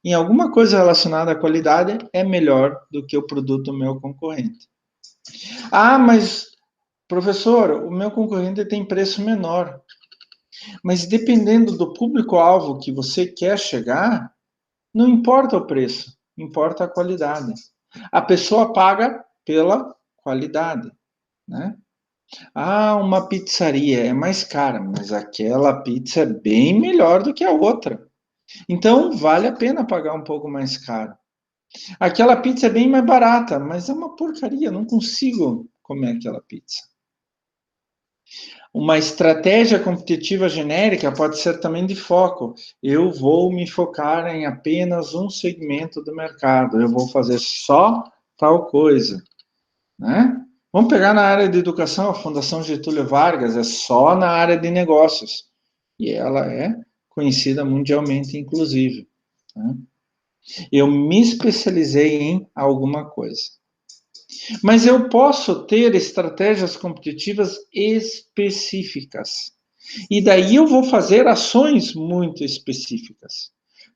em alguma coisa relacionada à qualidade, é melhor do que o produto do meu concorrente. Ah, mas, professor, o meu concorrente tem preço menor. Mas dependendo do público-alvo que você quer chegar, não importa o preço, importa a qualidade. A pessoa paga pela qualidade, né? Ah, uma pizzaria é mais cara, mas aquela pizza é bem melhor do que a outra. Então, vale a pena pagar um pouco mais caro. Aquela pizza é bem mais barata, mas é uma porcaria, não consigo comer aquela pizza. Uma estratégia competitiva genérica pode ser também de foco. Eu vou me focar em apenas um segmento do mercado, eu vou fazer só tal coisa, né? Vamos pegar na área de educação, a Fundação Getúlio Vargas é só na área de negócios. E ela é conhecida mundialmente, inclusive. Né? Eu me especializei em alguma coisa. Mas eu posso ter estratégias competitivas específicas. E daí eu vou fazer ações muito específicas.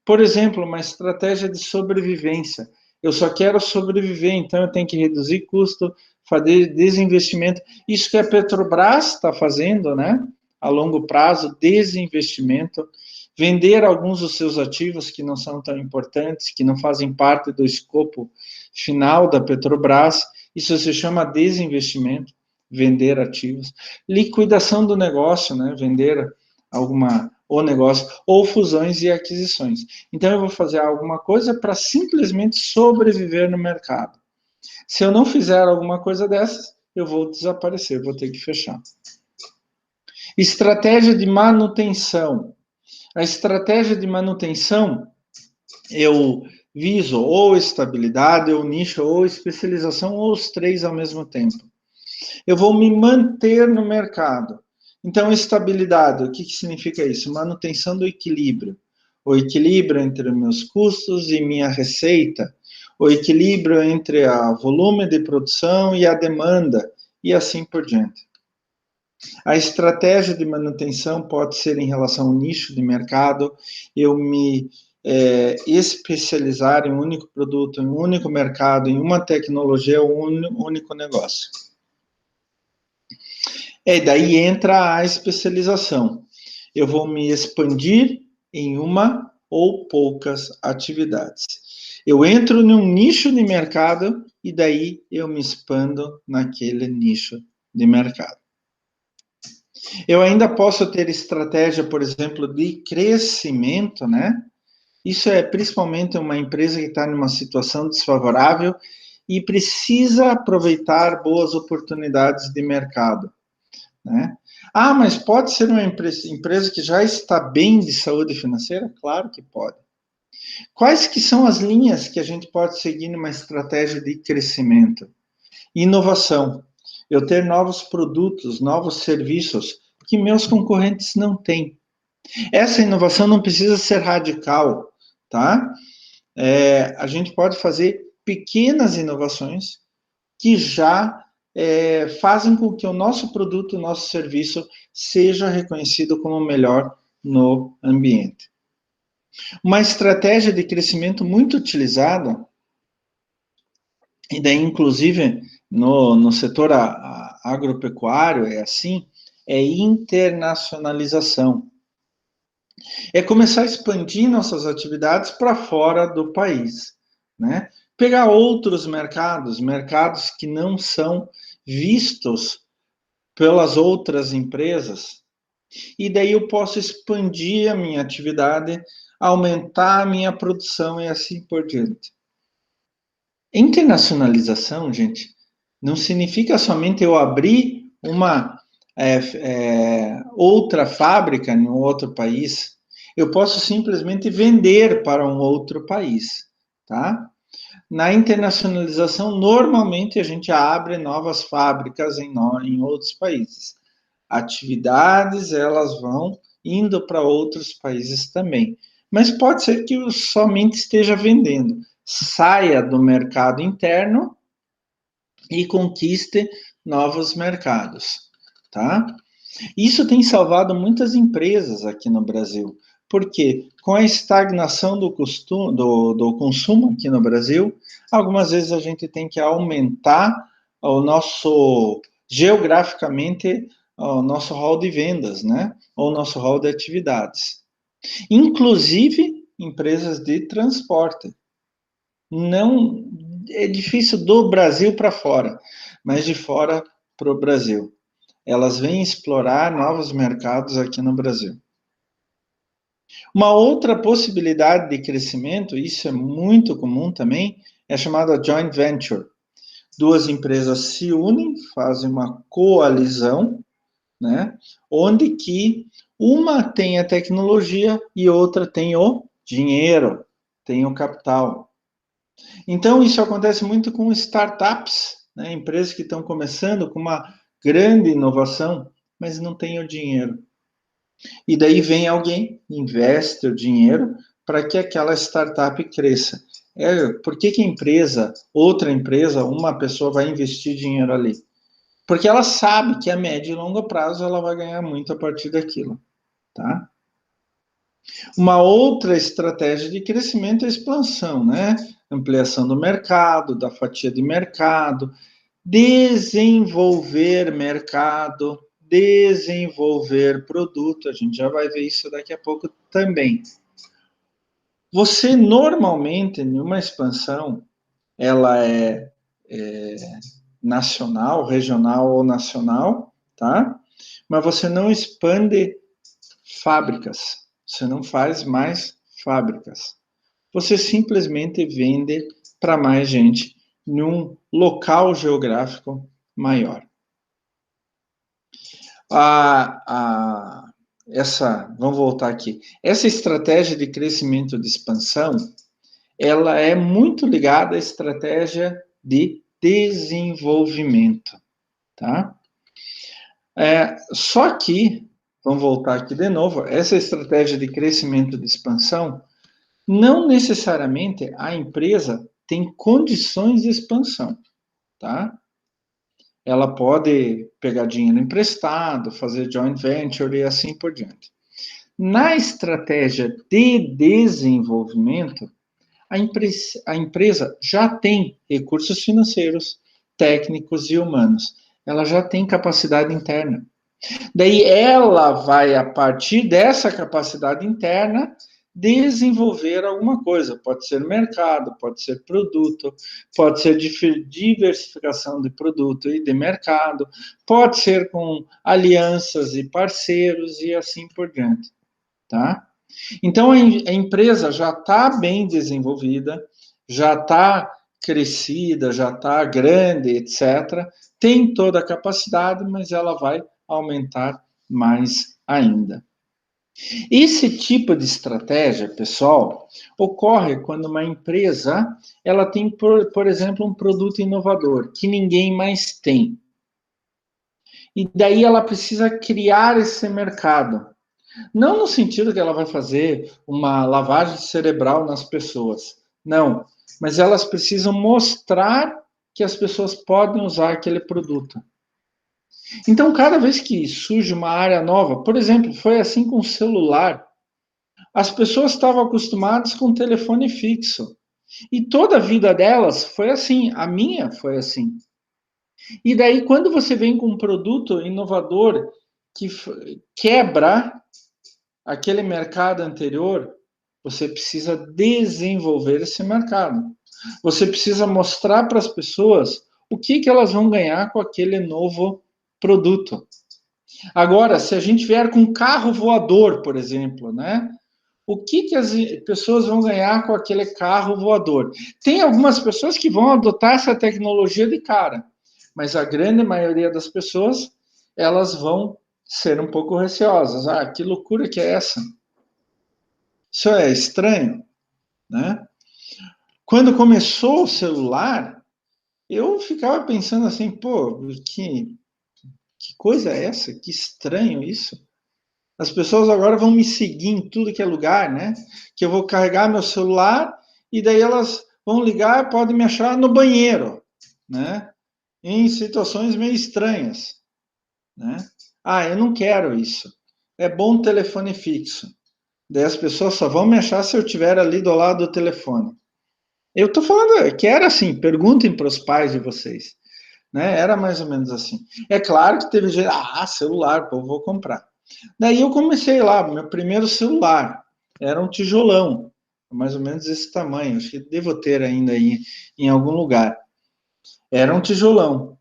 Por exemplo, uma estratégia de sobrevivência. Eu só quero sobreviver, então eu tenho que reduzir custo, fazer desinvestimento. Isso que a Petrobras está fazendo, né? A longo prazo, desinvestimento, vender alguns dos seus ativos que não são tão importantes, que não fazem parte do escopo final da Petrobras. Isso se chama desinvestimento, vender ativos. Liquidação do negócio, né? Vender o negócio, ou fusões e aquisições. Então, eu vou fazer alguma coisa para simplesmente sobreviver no mercado. Se eu não fizer alguma coisa dessas, eu vou desaparecer, vou ter que fechar. Estratégia de manutenção. A estratégia de manutenção, eu viso ou estabilidade, ou nicho, ou especialização, ou os três ao mesmo tempo. Eu vou me manter no mercado. Então, estabilidade, o que significa isso? Manutenção do equilíbrio. O equilíbrio entre meus custos e minha receita. O equilíbrio entre o volume de produção e a demanda, e assim por diante. A estratégia de manutenção pode ser em relação ao nicho de mercado, eu me especializar em um único produto, em um único mercado, em uma tecnologia, um único negócio. Daí entra a especialização. Eu vou me expandir em uma ou poucas atividades. Eu entro num nicho de mercado e daí eu me expando naquele nicho de mercado. Eu ainda posso ter estratégia, por exemplo, de crescimento, né? Isso é principalmente uma empresa que está numa situação desfavorável e precisa aproveitar boas oportunidades de mercado. Né? Ah, mas pode ser uma empresa que já está bem de saúde financeira? Claro que pode. Quais que são as linhas que a gente pode seguir numa estratégia de crescimento? Inovação. Eu ter novos produtos, novos serviços que meus concorrentes não têm. Essa inovação não precisa ser radical, tá? A gente pode fazer pequenas inovações que já fazem com que o nosso produto, o nosso serviço seja reconhecido como o melhor no ambiente. Uma estratégia de crescimento muito utilizada, e daí inclusive no setor agropecuário é assim, é internacionalização. É começar a expandir nossas atividades para fora do país, né? Pegar outros mercados, mercados que não são vistos pelas outras empresas, e daí eu posso expandir a minha atividade, aumentar a minha produção e assim por diante. Internacionalização, gente, não significa somente eu abrir uma outra fábrica em um outro país. Eu posso simplesmente vender para um outro país, tá? Na internacionalização, normalmente a gente abre novas fábricas em outros países. Atividades, elas vão indo para outros países também. Mas pode ser que eu somente esteja vendendo. Saia do mercado interno e conquiste novos mercados, tá? Isso tem salvado muitas empresas aqui no Brasil, porque com a estagnação do consumo aqui no Brasil, algumas vezes a gente tem que aumentar o nosso, geograficamente, o nosso hall de vendas, né? Ou o nosso hall de atividades. Inclusive, empresas de transporte. Não é difícil do Brasil para fora, mas de fora para o Brasil. Elas vêm explorar novos mercados aqui no Brasil. Uma outra possibilidade de crescimento, isso é muito comum também, é chamada joint venture. Duas empresas se unem, fazem uma coalizão, né? Onde que uma tem a tecnologia e outra tem o dinheiro, tem o capital. Então, isso acontece muito com startups, né? Empresas que estão começando com uma grande inovação, mas não tem o dinheiro. E daí vem alguém, investe o dinheiro para que aquela startup cresça. Por que outra empresa, uma pessoa vai investir dinheiro ali? Porque ela sabe que a médio e longo prazo ela vai ganhar muito a partir daquilo, tá? Uma outra estratégia de crescimento é a expansão, né? Ampliação do mercado, da fatia de mercado, desenvolver mercado, desenvolver produto. A gente já vai ver isso daqui a pouco também. Você normalmente, em uma expansão, ela é nacional, regional ou nacional, tá? Mas você não expande fábricas, você não faz mais fábricas. Você simplesmente vende para mais gente num local geográfico maior. Vamos voltar aqui. Essa estratégia de crescimento de expansão, ela é muito ligada à estratégia de desenvolvimento, tá? Só que, vamos voltar aqui de novo, essa estratégia de crescimento de expansão, não necessariamente a empresa tem condições de expansão, tá? Ela pode pegar dinheiro emprestado, fazer joint venture e assim por diante. Na estratégia de desenvolvimento, a empresa já tem recursos financeiros, técnicos e humanos. Ela já tem capacidade interna. Daí ela vai, a partir dessa capacidade interna, desenvolver alguma coisa. Pode ser mercado, pode ser produto, pode ser diversificação de produto e de mercado, pode ser com alianças e parceiros e assim por diante, tá? Então a empresa já está bem desenvolvida, já está crescida, já está grande, etc. Tem toda a capacidade, mas ela vai aumentar mais ainda. Esse tipo de estratégia, pessoal, ocorre quando uma empresa ela tem, por exemplo, um produto inovador que ninguém mais tem. E daí ela precisa criar esse mercado. Não no sentido que ela vai fazer uma lavagem cerebral nas pessoas. Não. Mas elas precisam mostrar que as pessoas podem usar aquele produto. Então, cada vez que surge uma área nova, por exemplo, foi assim com o celular. As pessoas estavam acostumadas com telefone fixo. E toda a vida delas foi assim. A minha foi assim. E daí, quando você vem com um produto inovador que quebra aquele mercado anterior, você precisa desenvolver esse mercado. Você precisa mostrar para as pessoas o que elas vão ganhar com aquele novo produto. Agora, se a gente vier com um carro voador, por exemplo, né? O que as pessoas vão ganhar com aquele carro voador? Tem algumas pessoas que vão adotar essa tecnologia de cara, mas a grande maioria das pessoas, elas vão ser um pouco receosas. Ah, que loucura que é essa? Isso é estranho, né? Quando começou o celular, eu ficava pensando assim, pô, que coisa é essa? Que estranho isso. As pessoas agora vão me seguir em tudo que é lugar, né? Que eu vou carregar meu celular e daí elas vão ligar, podem me achar no banheiro, né? Em situações meio estranhas, né? Ah, eu não quero isso. É bom telefone fixo. Daí as pessoas só vão me achar se eu estiver ali do lado do telefone. Eu tô falando que era assim, perguntem para os pais de vocês, né? Era mais ou menos assim. É claro que teve gente, celular, pô, vou comprar. Daí eu comecei lá, meu primeiro celular era um tijolão, mais ou menos esse tamanho, acho que devo ter ainda aí em algum lugar. Era um tijolão.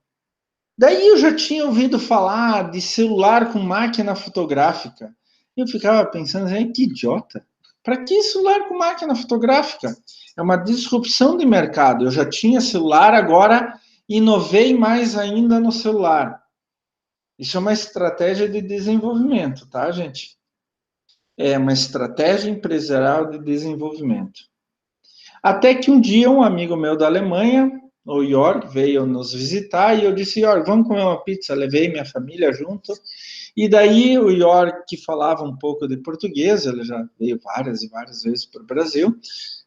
Daí eu já tinha ouvido falar de celular com máquina fotográfica. Eu ficava pensando, que idiota. Para que celular com máquina fotográfica? É uma disrupção de mercado. Eu já tinha celular, agora inovei mais ainda no celular. Isso é uma estratégia de desenvolvimento, tá, gente? É uma estratégia empresarial de desenvolvimento. Até que um dia um amigo meu da Alemanha, o Jörg, veio nos visitar e eu disse, Jörg, vamos comer uma pizza. Levei minha família junto. E daí o Jörg, que falava um pouco de português, ele já veio várias e várias vezes para o Brasil,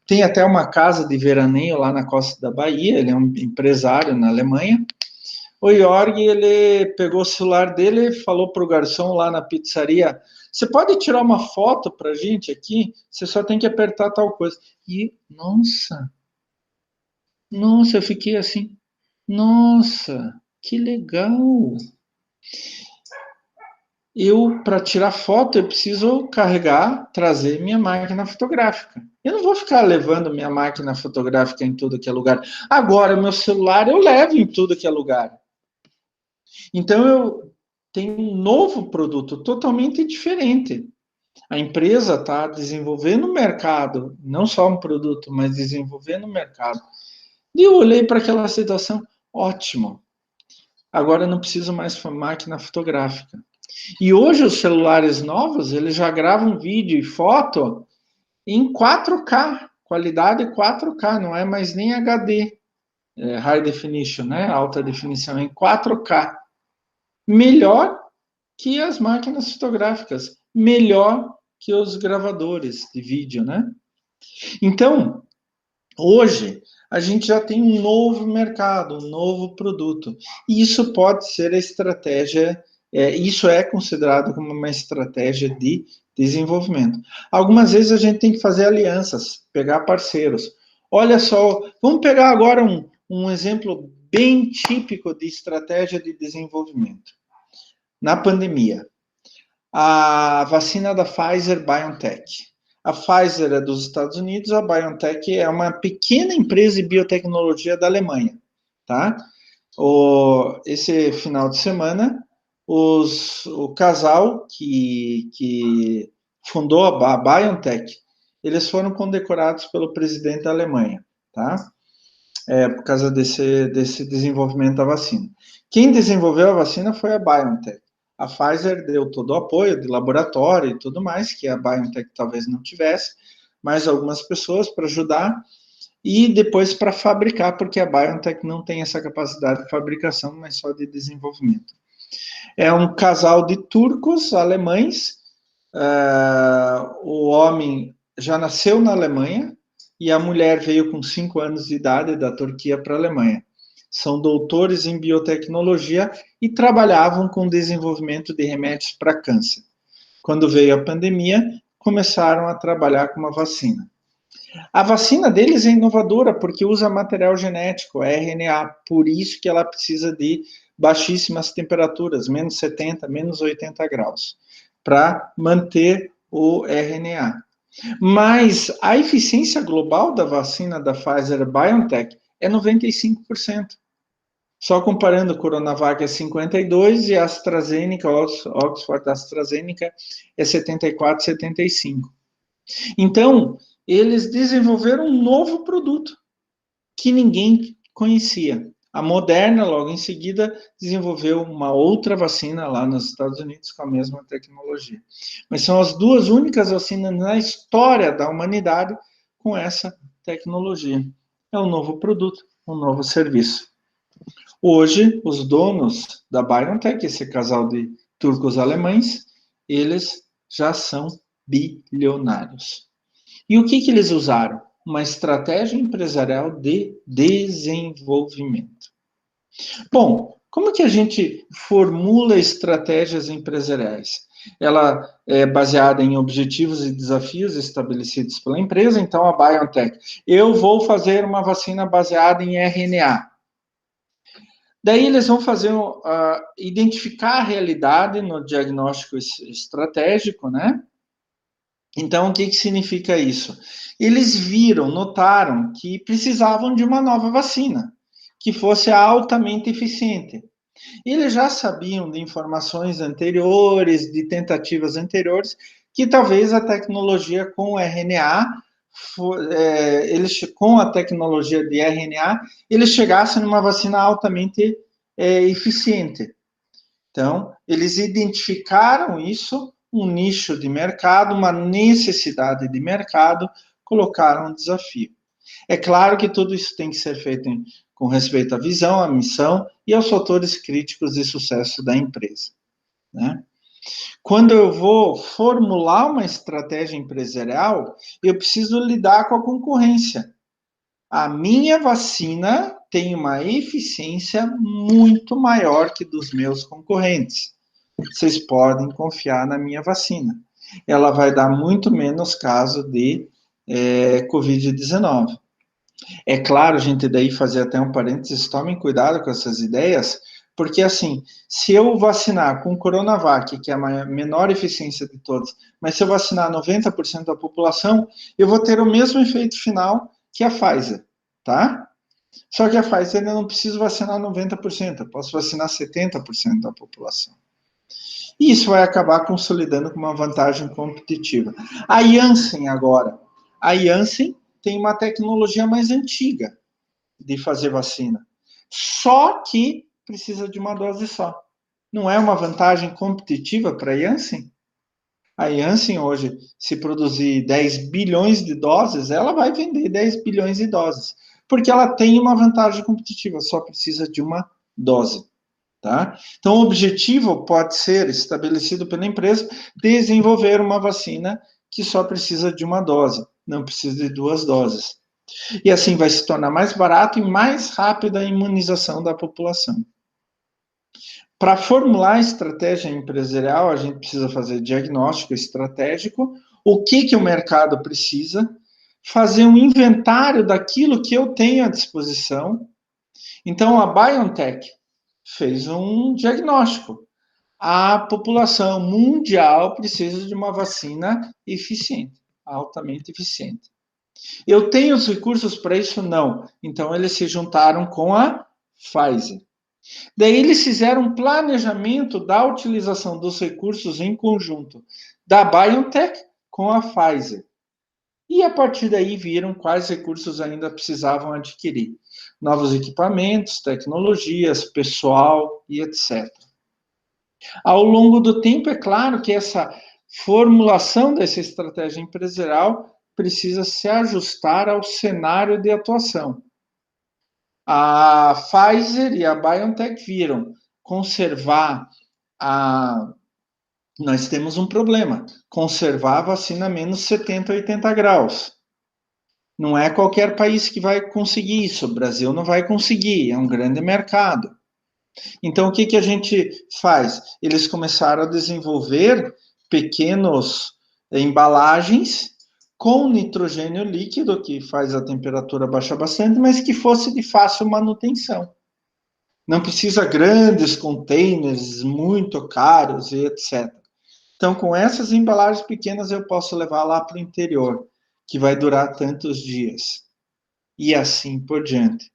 tem até uma casa de veraneio lá na costa da Bahia, ele é um empresário na Alemanha. O Jörg, ele pegou o celular dele e falou para o garçom lá na pizzaria, você pode tirar uma foto para a gente aqui? Você só tem que apertar tal coisa. E, nossa, eu fiquei assim, nossa, que legal. Eu, para tirar foto, eu preciso carregar, trazer minha máquina fotográfica. Eu não vou ficar levando minha máquina fotográfica em tudo que é lugar. Agora, meu celular eu levo em tudo que é lugar. Então, eu tenho um novo produto totalmente diferente. A empresa está desenvolvendo o mercado, não só um produto, mas desenvolvendo o mercado. E eu olhei para aquela situação, ótimo. Agora eu não preciso mais máquina fotográfica. E hoje os celulares novos, eles já gravam vídeo e foto em 4K, qualidade 4K, não é mais nem HD, High Definition, né? Alta definição, em 4K. Melhor que as máquinas fotográficas, melhor que os gravadores de vídeo, né? Então, hoje, a gente já tem um novo mercado, um novo produto. E isso pode ser a estratégia, isso é considerado como uma estratégia de desenvolvimento. Algumas vezes a gente tem que fazer alianças, pegar parceiros. Olha só, vamos pegar agora um exemplo bem típico de estratégia de desenvolvimento. Na pandemia, a vacina da Pfizer-BioNTech. A Pfizer é dos Estados Unidos, a BioNTech é uma pequena empresa de biotecnologia da Alemanha, tá? Esse final de semana, o casal que fundou a BioNTech, eles foram condecorados pelo presidente da Alemanha, tá? Por causa desse desenvolvimento da vacina. Quem desenvolveu a vacina foi a BioNTech. A Pfizer deu todo o apoio de laboratório e tudo mais, que a BioNTech talvez não tivesse, mas algumas pessoas para ajudar, e depois para fabricar, porque a BioNTech não tem essa capacidade de fabricação, mas só de desenvolvimento. É um casal de turcos alemães o homem já nasceu na Alemanha e a mulher veio com 5 anos de idade da Turquia para a Alemanha. São doutores em biotecnologia e trabalhavam com desenvolvimento de remédios para câncer. Quando veio a pandemia, começaram a trabalhar com uma vacina. A vacina deles é inovadora porque usa material genético, RNA, por isso que ela precisa de baixíssimas temperaturas, menos 70, menos 80 graus, para manter o RNA. Mas a eficiência global da vacina da Pfizer-BioNTech é 95%. Só comparando, Coronavac é 52% e a AstraZeneca, Oxford AstraZeneca, é 74%, 75%. Então, eles desenvolveram um novo produto que ninguém conhecia. A Moderna, logo em seguida, desenvolveu uma outra vacina lá nos Estados Unidos com a mesma tecnologia. Mas são as duas únicas vacinas na história da humanidade com essa tecnologia. É um novo produto, um novo serviço. Hoje, os donos da BioNTech, esse casal de turcos alemães, eles já são bilionários. E o que eles usaram? Uma estratégia empresarial de desenvolvimento. Bom, como que a gente formula estratégias empresariais? Ela é baseada em objetivos e desafios estabelecidos pela empresa, então a BioNTech. Eu vou fazer uma vacina baseada em RNA. Daí eles vão fazer identificar a realidade no diagnóstico estratégico, né? Então, o que significa isso? Eles viram, notaram que precisavam de uma nova vacina, que fosse altamente eficiente. Eles já sabiam de informações anteriores, de tentativas anteriores, que talvez a tecnologia com RNA, com a tecnologia de RNA, eles chegassem numa vacina altamente eficiente. Então, eles identificaram isso, um nicho de mercado, uma necessidade de mercado, colocaram um desafio. É claro que tudo isso tem que ser feito com respeito à visão, à missão e aos fatores críticos de sucesso da empresa, né? Quando eu vou formular uma estratégia empresarial, eu preciso lidar com a concorrência. A minha vacina tem uma eficiência muito maior que dos meus concorrentes. Vocês podem confiar na minha vacina. Ela vai dar muito menos caso de Covid-19. É claro, gente, daí fazer até um parênteses, tomem cuidado com essas ideias, porque assim, se eu vacinar com Coronavac, que é a menor eficiência de todas, mas se eu vacinar 90% da população, eu vou ter o mesmo efeito final que a Pfizer, tá? Só que a Pfizer eu não preciso vacinar 90%, eu posso vacinar 70% da população. E isso vai acabar consolidando com uma vantagem competitiva. A Janssen agora. A Janssen tem uma tecnologia mais antiga de fazer vacina. Só que precisa de uma dose só. Não é uma vantagem competitiva para a Janssen? A Janssen hoje, se produzir 10 bilhões de doses, ela vai vender 10 bilhões de doses. Porque ela tem uma vantagem competitiva, só precisa de uma dose. Tá? Então, o objetivo pode ser estabelecido pela empresa desenvolver uma vacina que só precisa de uma dose, não precisa de 2 doses. E assim vai se tornar mais barato e mais rápida a imunização da população. Para formular a estratégia empresarial, a gente precisa fazer diagnóstico estratégico, o que o mercado precisa, fazer um inventário daquilo que eu tenho à disposição. Então, a BioNTech fez um diagnóstico. A população mundial precisa de uma vacina eficiente, altamente eficiente. Eu tenho os recursos para isso? Não. Então, eles se juntaram com a Pfizer. Daí, eles fizeram um planejamento da utilização dos recursos em conjunto da BioNTech com a Pfizer. E a partir daí viram quais recursos ainda precisavam adquirir. Novos equipamentos, tecnologias, pessoal e etc. Ao longo do tempo, é claro que essa formulação dessa estratégia empresarial precisa se ajustar ao cenário de atuação. A Pfizer e a BioNTech viram conservar a nós temos um problema: conservar a vacina a menos 70, 80 graus. Não é qualquer país que vai conseguir isso. O Brasil não vai conseguir, é um grande mercado. Então, o que, que a gente faz? Eles começaram a desenvolver pequenos embalagens com nitrogênio líquido, que faz a temperatura baixar bastante, mas que fosse de fácil manutenção. Não precisa grandes containers muito caros e etc. Então, com essas embalagens pequenas, eu posso levar lá para o interior, que vai durar tantos dias. E assim por diante.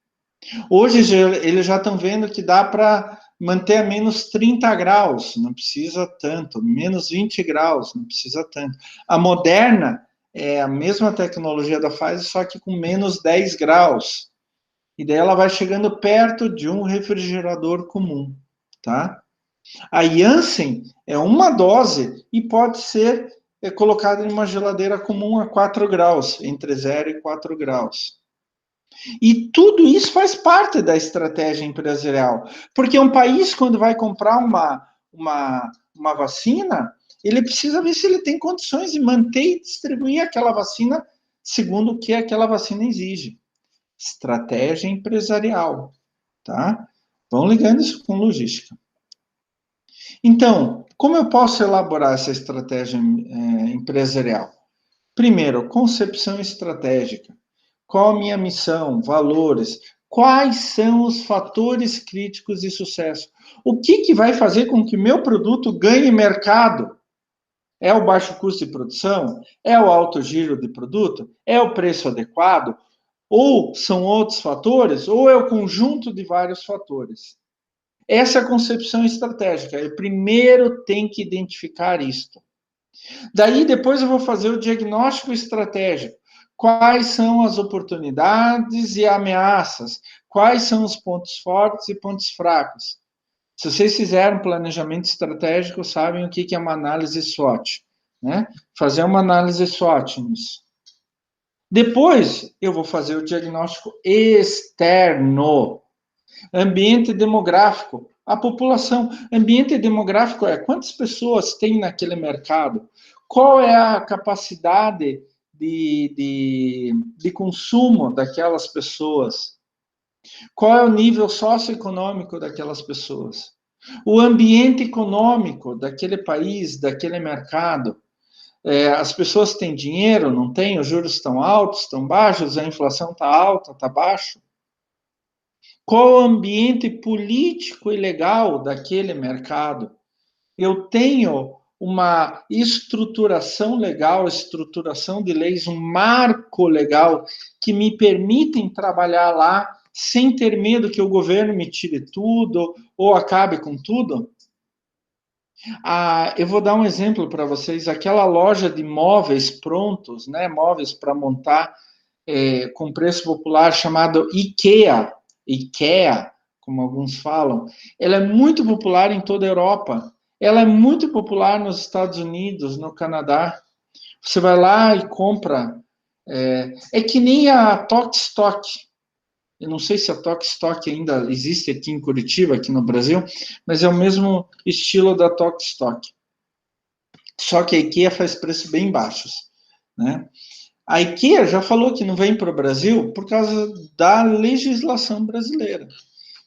Hoje, eles já estão vendo que dá para manter a menos 30 graus, não precisa tanto, menos 20 graus, não precisa tanto. A Moderna é a mesma tecnologia da Pfizer, só que com menos 10 graus. E daí ela vai chegando perto de um refrigerador comum, tá? A Janssen é uma dose e pode ser colocada em uma geladeira comum a 4 graus, entre 0 e 4 graus. E tudo isso faz parte da estratégia empresarial. Porque um país, quando vai comprar uma vacina, ele precisa ver se ele tem condições de manter e distribuir aquela vacina segundo o que aquela vacina exige. Estratégia empresarial, tá? Vão ligando isso com logística. Então, como eu posso elaborar essa estratégia empresarial? Primeiro, concepção estratégica. Qual a minha missão, valores? Quais são os fatores críticos de sucesso? O que vai fazer com que meu produto ganhe mercado? É o baixo custo de produção? É o alto giro de produto? É o preço adequado? Ou são outros fatores? Ou é o conjunto de vários fatores? Essa é a concepção estratégica. Eu primeiro tenho que identificar isto. Daí, depois eu vou fazer o diagnóstico estratégico. Quais são as oportunidades e ameaças? Quais são os pontos fortes e pontos fracos? Se vocês fizeram planejamento estratégico, sabem o que é uma análise SWOT, né? Fazer uma análise SWOT nisso. Depois, eu vou fazer o diagnóstico externo. Ambiente demográfico, a população. Ambiente demográfico é quantas pessoas tem naquele mercado? Qual é a capacidade de consumo daquelas pessoas? Qual é o nível socioeconômico daquelas pessoas? O ambiente econômico daquele país, daquele mercado. As pessoas têm dinheiro, não têm? Os juros estão altos, estão baixos, a inflação está alta, está baixa? Qual o ambiente político e legal daquele mercado? Eu tenho uma estruturação legal, estruturação de leis, um marco legal que me permitem trabalhar lá sem ter medo que o governo me tire tudo ou acabe com tudo? Eu vou dar um exemplo para vocês. Aquela loja de móveis prontos, né, móveis para montar com preço popular chamado IKEA, como alguns falam, ela é muito popular em toda a Europa. Ela é muito popular nos Estados Unidos, no Canadá. Você vai lá e compra. É que nem a Tok Stock. Eu não sei se a Tok Stock ainda existe aqui em Curitiba, aqui no Brasil, mas é o mesmo estilo da Tok Stock. Só que a IKEA faz preços bem baixos, né? A IKEA já falou que não vem para o Brasil por causa da legislação brasileira,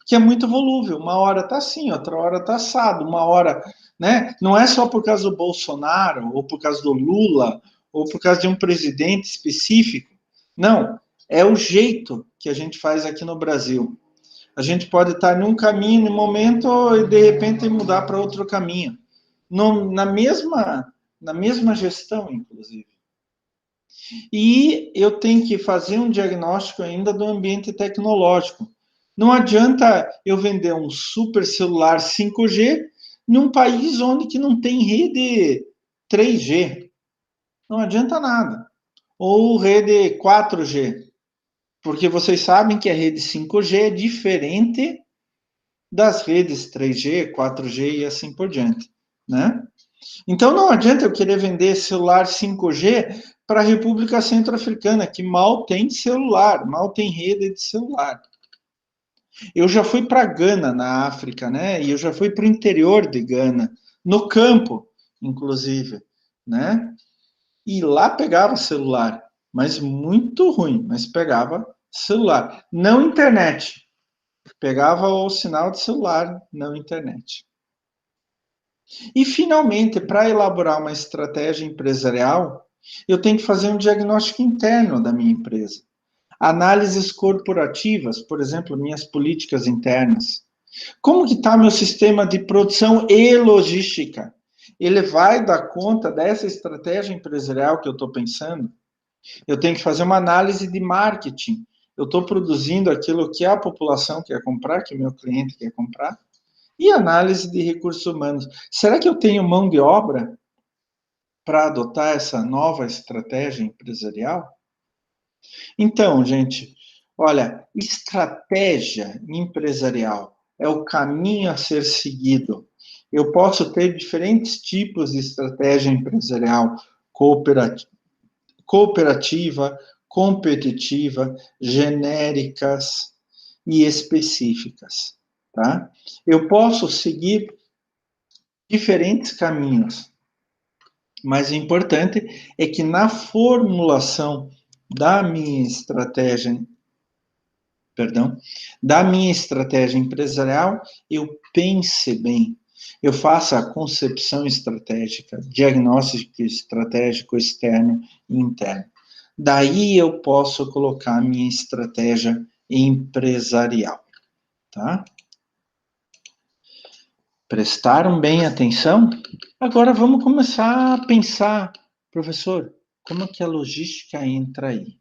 que é muito volúvel. Uma hora está assim, outra hora está assado, uma hora, né? Não é só por causa do Bolsonaro, ou por causa do Lula, ou por causa de um presidente específico. Não, é o jeito que a gente faz aqui no Brasil. A gente pode estar num caminho, no momento, e de repente mudar para outro caminho. Na mesma gestão, inclusive. E eu tenho que fazer um diagnóstico ainda do ambiente tecnológico. Não adianta eu vender um super celular 5G num país onde que não tem rede 3G. Não adianta nada. Ou rede 4G. Porque vocês sabem que a rede 5G é diferente das redes 3G, 4G e assim por diante, né? Então não adianta eu querer vender celular 5G para a República Centro-Africana, que mal tem celular, mal tem rede de celular. Eu já fui para Gana, na África, né? E eu já fui para o interior de Gana, no campo. inclusive, né? E lá pegava celular, mas muito ruim, mas pegava celular. Não internet. Pegava o sinal de celular, não internet. E, finalmente, para elaborar uma estratégia empresarial, eu tenho que fazer um diagnóstico interno da minha empresa. Análises corporativas, por exemplo, minhas políticas internas. Como que está meu sistema de produção e logística? Ele vai dar conta dessa estratégia empresarial que eu estou pensando? Eu tenho que fazer uma análise de marketing. Eu estou produzindo aquilo que a população quer comprar, que o meu cliente quer comprar? E análise de recursos humanos. Será que eu tenho mão de obra para adotar essa nova estratégia empresarial? Então, gente, olha, estratégia empresarial é o caminho a ser seguido. Eu posso ter diferentes tipos de estratégia empresarial, cooperativa, competitiva, genéricas e específicas, tá? Eu posso seguir diferentes caminhos, mas o importante é que na formulação da minha estratégia, perdão, da minha estratégia empresarial, eu pense bem, eu faça a concepção estratégica, diagnóstico estratégico externo e interno. Daí eu posso colocar a minha estratégia empresarial, tá? Prestaram bem atenção? Agora vamos começar a pensar, professor, como que a logística entra aí?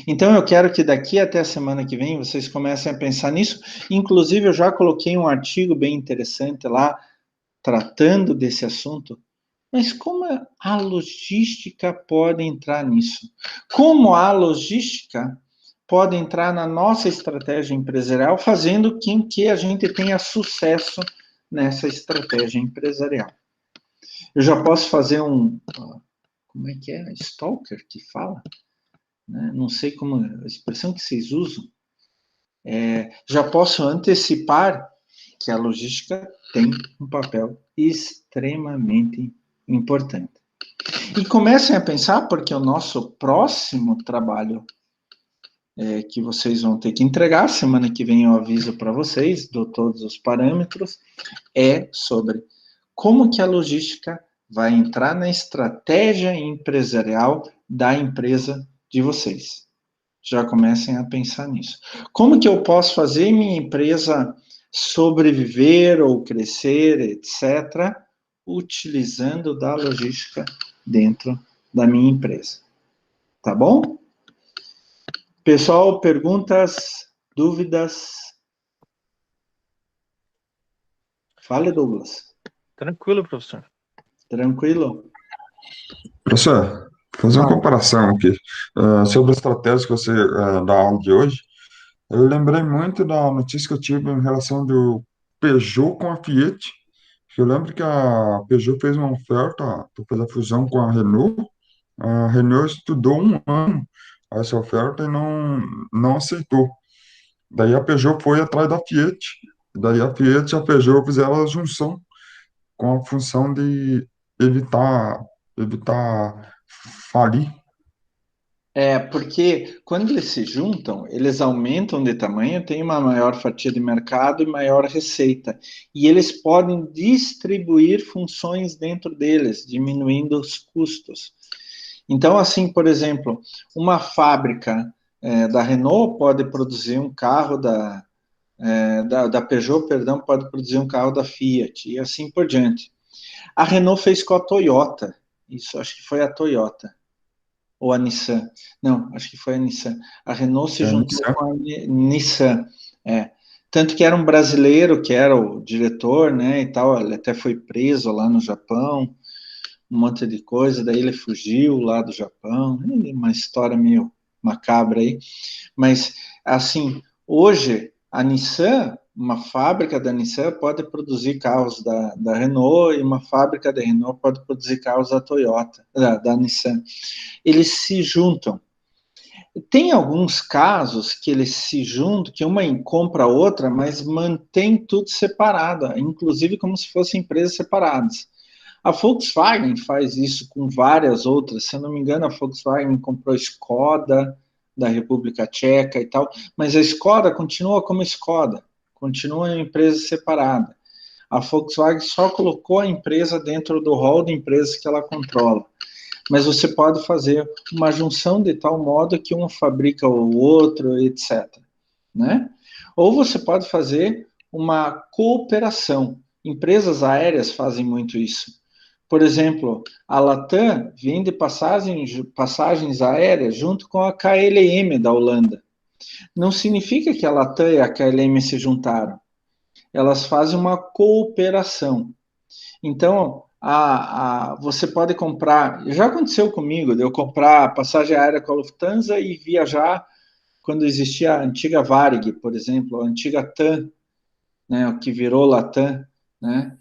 Então eu quero que daqui até a semana que vem vocês comecem a pensar nisso. Inclusive eu já coloquei um artigo bem interessante lá tratando desse assunto. Mas como a logística pode entrar nisso? Como a logística pode entrar na nossa estratégia empresarial, fazendo com que a gente tenha sucesso nessa estratégia empresarial? Eu já posso fazer como é que é? Stalker que fala? Né? Não sei como, a expressão que vocês usam. Já posso antecipar que a logística tem um papel extremamente importante. E comecem a pensar, porque o nosso próximo trabalho que vocês vão ter que entregar, semana que vem eu aviso para vocês, dou todos os parâmetros, é sobre como que a logística vai entrar na estratégia empresarial da empresa de vocês. Já comecem a pensar nisso. Como que eu posso fazer minha empresa sobreviver ou crescer, etc., utilizando da logística dentro da minha empresa? Tá bom? Pessoal, perguntas, dúvidas? Fale, Douglas. Tranquilo, professor. Tranquilo? Professor, vou fazer uma comparação aqui sobre a estratégia que você da aula de hoje. Eu lembrei muito da notícia que eu tive em relação do Peugeot com a Fiat. Eu lembro que a Peugeot fez uma oferta para fazer a fusão com a Renault. A Renault estudou um ano essa oferta e não aceitou. Daí a Peugeot foi atrás da Fiat. Daí a Fiat e a Peugeot fizeram a junção com a função de evitar falir. Porque quando eles se juntam, eles aumentam de tamanho, têm uma maior fatia de mercado e maior receita. E eles podem distribuir funções dentro deles, diminuindo os custos. Então, assim, por exemplo, uma fábrica da Renault pode produzir um carro da Peugeot, perdão, pode produzir um carro da Fiat, e assim por diante. A Renault fez com a Toyota, isso acho que foi a Toyota ou a Nissan. Não, acho que foi a Nissan. A Renault se juntou com a Nissan. Tanto que era um brasileiro que era o diretor, né, e tal, ele até foi preso lá no Japão, um monte de coisa, daí ele fugiu lá do Japão, uma história meio macabra aí. Mas, assim, hoje, a Nissan, uma fábrica da Nissan pode produzir carros da Renault e uma fábrica da Renault pode produzir carros da Toyota, da Nissan. Eles se juntam. Tem alguns casos que eles se juntam, que uma compra a outra, mas mantém tudo separado, inclusive como se fossem empresas separadas. A Volkswagen faz isso com várias outras. Se eu não me engano, a Volkswagen comprou a Skoda da República Tcheca e tal, mas a Skoda continua como Skoda, continua em empresa separada. A Volkswagen só colocou a empresa dentro do rol de empresas que ela controla. Mas você pode fazer uma junção de tal modo que um fabrica o outro, etc. Né? Ou você pode fazer uma cooperação. Empresas aéreas fazem muito isso. Por exemplo, a Latam vende passagens aéreas junto com a KLM da Holanda. Não significa que a Latam e a KLM se juntaram. Elas fazem uma cooperação. Então, você pode comprar. Já aconteceu comigo, de eu comprar passagem aérea com a Lufthansa e viajar quando existia a antiga Varig, por exemplo, a antiga TAM, né, o que virou Latam, né?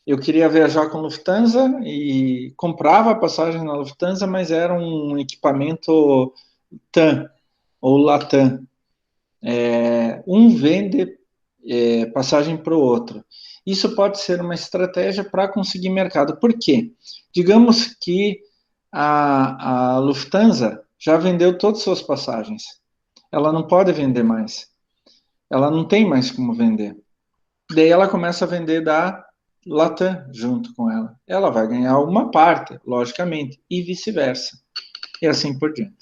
Eu queria viajar com Lufthansa e comprava a passagem na Lufthansa, mas era um equipamento TAM ou Latam. Um vende passagem para o outro. Isso pode ser uma estratégia para conseguir mercado. Por quê? Digamos que a Lufthansa já vendeu todas as suas passagens. Ela não pode vender mais. Ela não tem mais como vender. Daí ela começa a vender da Latam junto com ela. Ela vai ganhar uma parte, logicamente, e vice-versa. E assim por diante.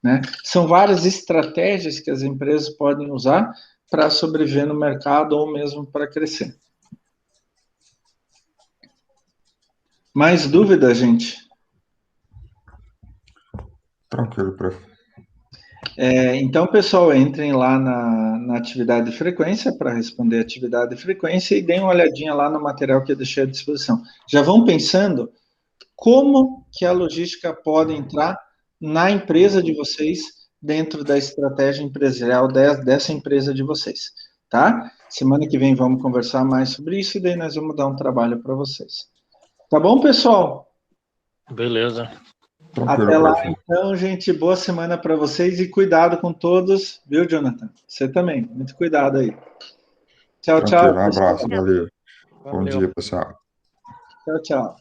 Né? São várias estratégias que as empresas podem usar para sobreviver no mercado ou mesmo para crescer. Mais dúvidas, gente? Tranquilo, prof. Então, pessoal, entrem lá na atividade de frequência para responder a atividade de frequência e deem uma olhadinha lá no material que eu deixei à disposição. Já vão pensando como que a logística pode entrar na empresa de vocês, dentro da estratégia empresarial dessa empresa de vocês, tá? Semana que vem vamos conversar mais sobre isso e daí nós vamos dar um trabalho para vocês. Tá bom, pessoal? Beleza. Tranquilo, Até lá, prof. então, gente. Boa semana para vocês e cuidado com todos, viu, Jonathan? Você também. Muito cuidado aí. Tchau, Tranquilo, tchau, um abraço, pessoal. valeu. Bom Valeu. dia, pessoal. Tchau, tchau.